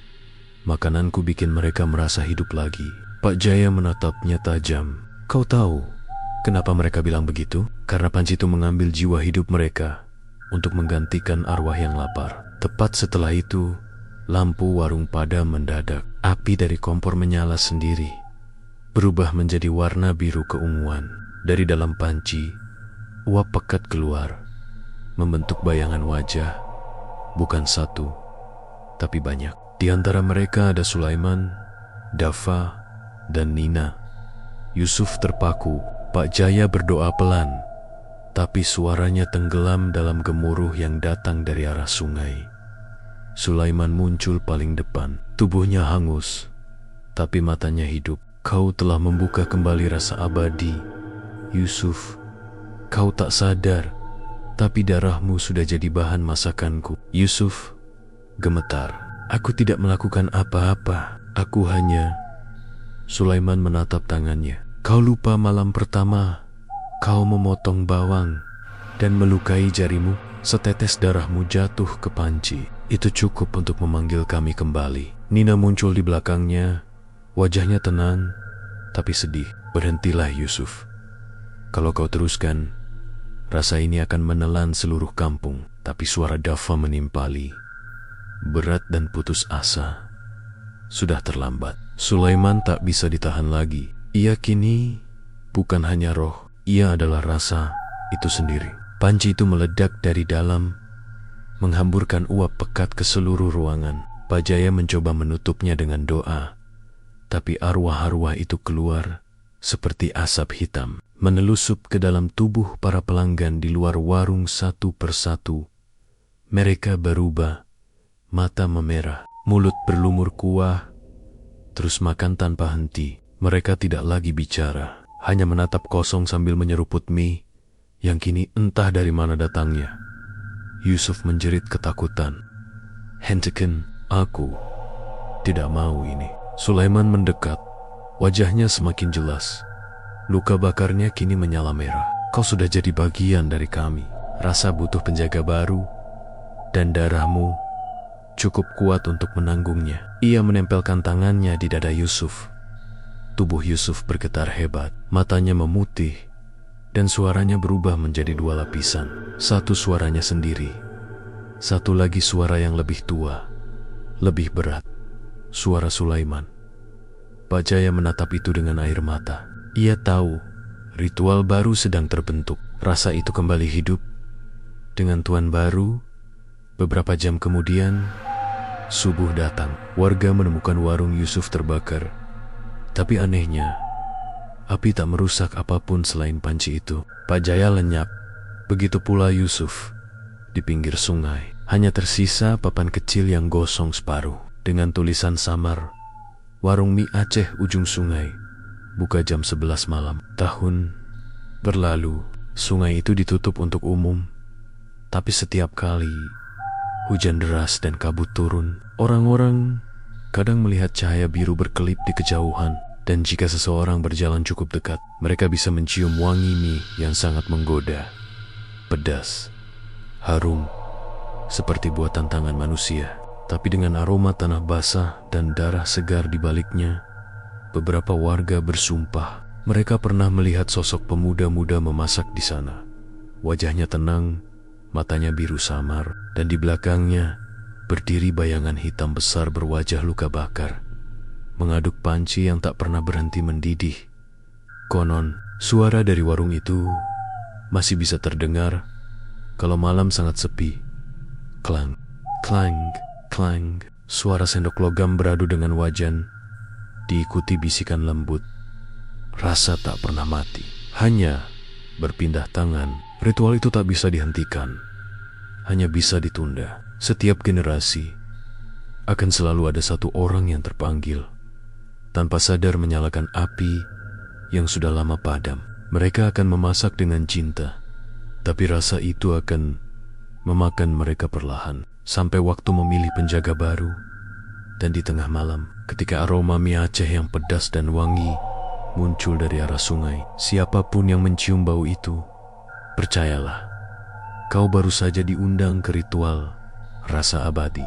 makananku bikin mereka merasa hidup lagi. Pak Jaya menatapnya tajam. Kau tahu kenapa mereka bilang begitu? Karena panci itu mengambil jiwa hidup mereka untuk menggantikan arwah yang lapar. Tepat setelah itu, lampu warung padam mendadak. Api dari kompor menyala sendiri, berubah menjadi warna biru keunguan. Dari dalam panci, uap pekat keluar, membentuk bayangan wajah, bukan satu, tapi banyak. Di antara mereka ada Sulaiman, Dafa, dan Nina. Yusuf terpaku. Pak Jaya berdoa pelan, tapi suaranya tenggelam dalam gemuruh yang datang dari arah sungai. Sulaiman muncul paling depan. Tubuhnya hangus, tapi matanya hidup. Kau telah membuka kembali rasa abadi, Yusuf. Kau tak sadar tapi darahmu sudah jadi bahan masakanku. Yusuf gemetar. Aku tidak melakukan apa-apa. Aku hanya... Sulaiman menatap tangannya. Kau lupa malam pertama kau memotong bawang dan melukai jarimu. Setetes darahmu jatuh ke panci. Itu cukup untuk memanggil kami kembali. Nina muncul di belakangnya. Wajahnya tenang, tapi sedih. Berhentilah Yusuf. Kalau kau teruskan, rasa ini akan menelan seluruh kampung. Tapi suara Dafa menimpali. Berat dan putus asa. Sudah terlambat. Sulaiman tak bisa ditahan lagi. Ia kini bukan hanya roh, ia adalah rasa itu sendiri. Panci itu meledak dari dalam, menghamburkan uap pekat ke seluruh ruangan. Pak Jaya mencoba menutupnya dengan doa, tapi arwah-arwah itu keluar seperti asap hitam, menelusup ke dalam tubuh para pelanggan di luar warung satu persatu. Mereka berubah, mata memerah, mulut berlumur kuah, terus makan tanpa henti. Mereka tidak lagi bicara, hanya menatap kosong sambil menyeruput mie yang kini entah dari mana datangnya. Yusuf menjerit ketakutan. Hentikan, aku tidak mau ini. Sulaiman mendekat, wajahnya semakin jelas. Luka bakarnya kini menyala merah. Kau sudah jadi bagian dari kami. Rasa butuh penjaga baru, dan darahmu cukup kuat untuk menanggungnya. Ia menempelkan tangannya di dada Yusuf. Tubuh Yusuf bergetar hebat, matanya memutih, dan suaranya berubah menjadi dua lapisan. Satu suaranya sendiri, satu lagi suara yang lebih tua, lebih berat. Suara Sulaiman. Pak Jaya menatap itu dengan air mata. Ia tahu ritual baru sedang terbentuk. Rasa itu kembali hidup dengan tuan baru. Beberapa jam kemudian, subuh datang. Warga menemukan warung Yusuf terbakar. Tapi anehnya, api tak merusak apapun selain panci itu. Pak Jaya lenyap, begitu pula Yusuf. Di pinggir sungai, hanya tersisa papan kecil yang gosong separuh. Dengan tulisan samar, warung mie Aceh ujung sungai, buka jam 11 malam. Tahun berlalu, sungai itu ditutup untuk umum. Tapi setiap kali hujan deras dan kabut turun, orang-orang kadang melihat cahaya biru berkelip di kejauhan. Dan jika seseorang berjalan cukup dekat, mereka bisa mencium wangi mie yang sangat menggoda. Pedas, harum, seperti buatan tangan manusia. Tapi dengan aroma tanah basah dan darah segar di baliknya. Beberapa warga bersumpah mereka pernah melihat sosok pemuda-muda memasak di sana. Wajahnya tenang, matanya biru samar, dan di belakangnya berdiri bayangan hitam besar berwajah luka bakar, mengaduk panci yang tak pernah berhenti mendidih. Konon, suara dari warung itu masih bisa terdengar kalau malam sangat sepi. Klang, klang, klang. Suara sendok logam beradu dengan wajan, diikuti bisikan lembut. Rasa tak pernah mati, hanya berpindah tangan. Ritual itu tak bisa dihentikan, hanya bisa ditunda. Setiap generasi akan selalu ada satu orang yang terpanggil, tanpa sadar menyalakan api yang sudah lama padam. Mereka akan memasak dengan cinta, tapi rasa itu akan memakan mereka perlahan, sampai waktu memilih penjaga baru. Dan di tengah malam, ketika aroma mie Aceh yang pedas dan wangi muncul dari arah sungai, siapapun yang mencium bau itu, percayalah, kau baru saja diundang ke ritual rasa abadi.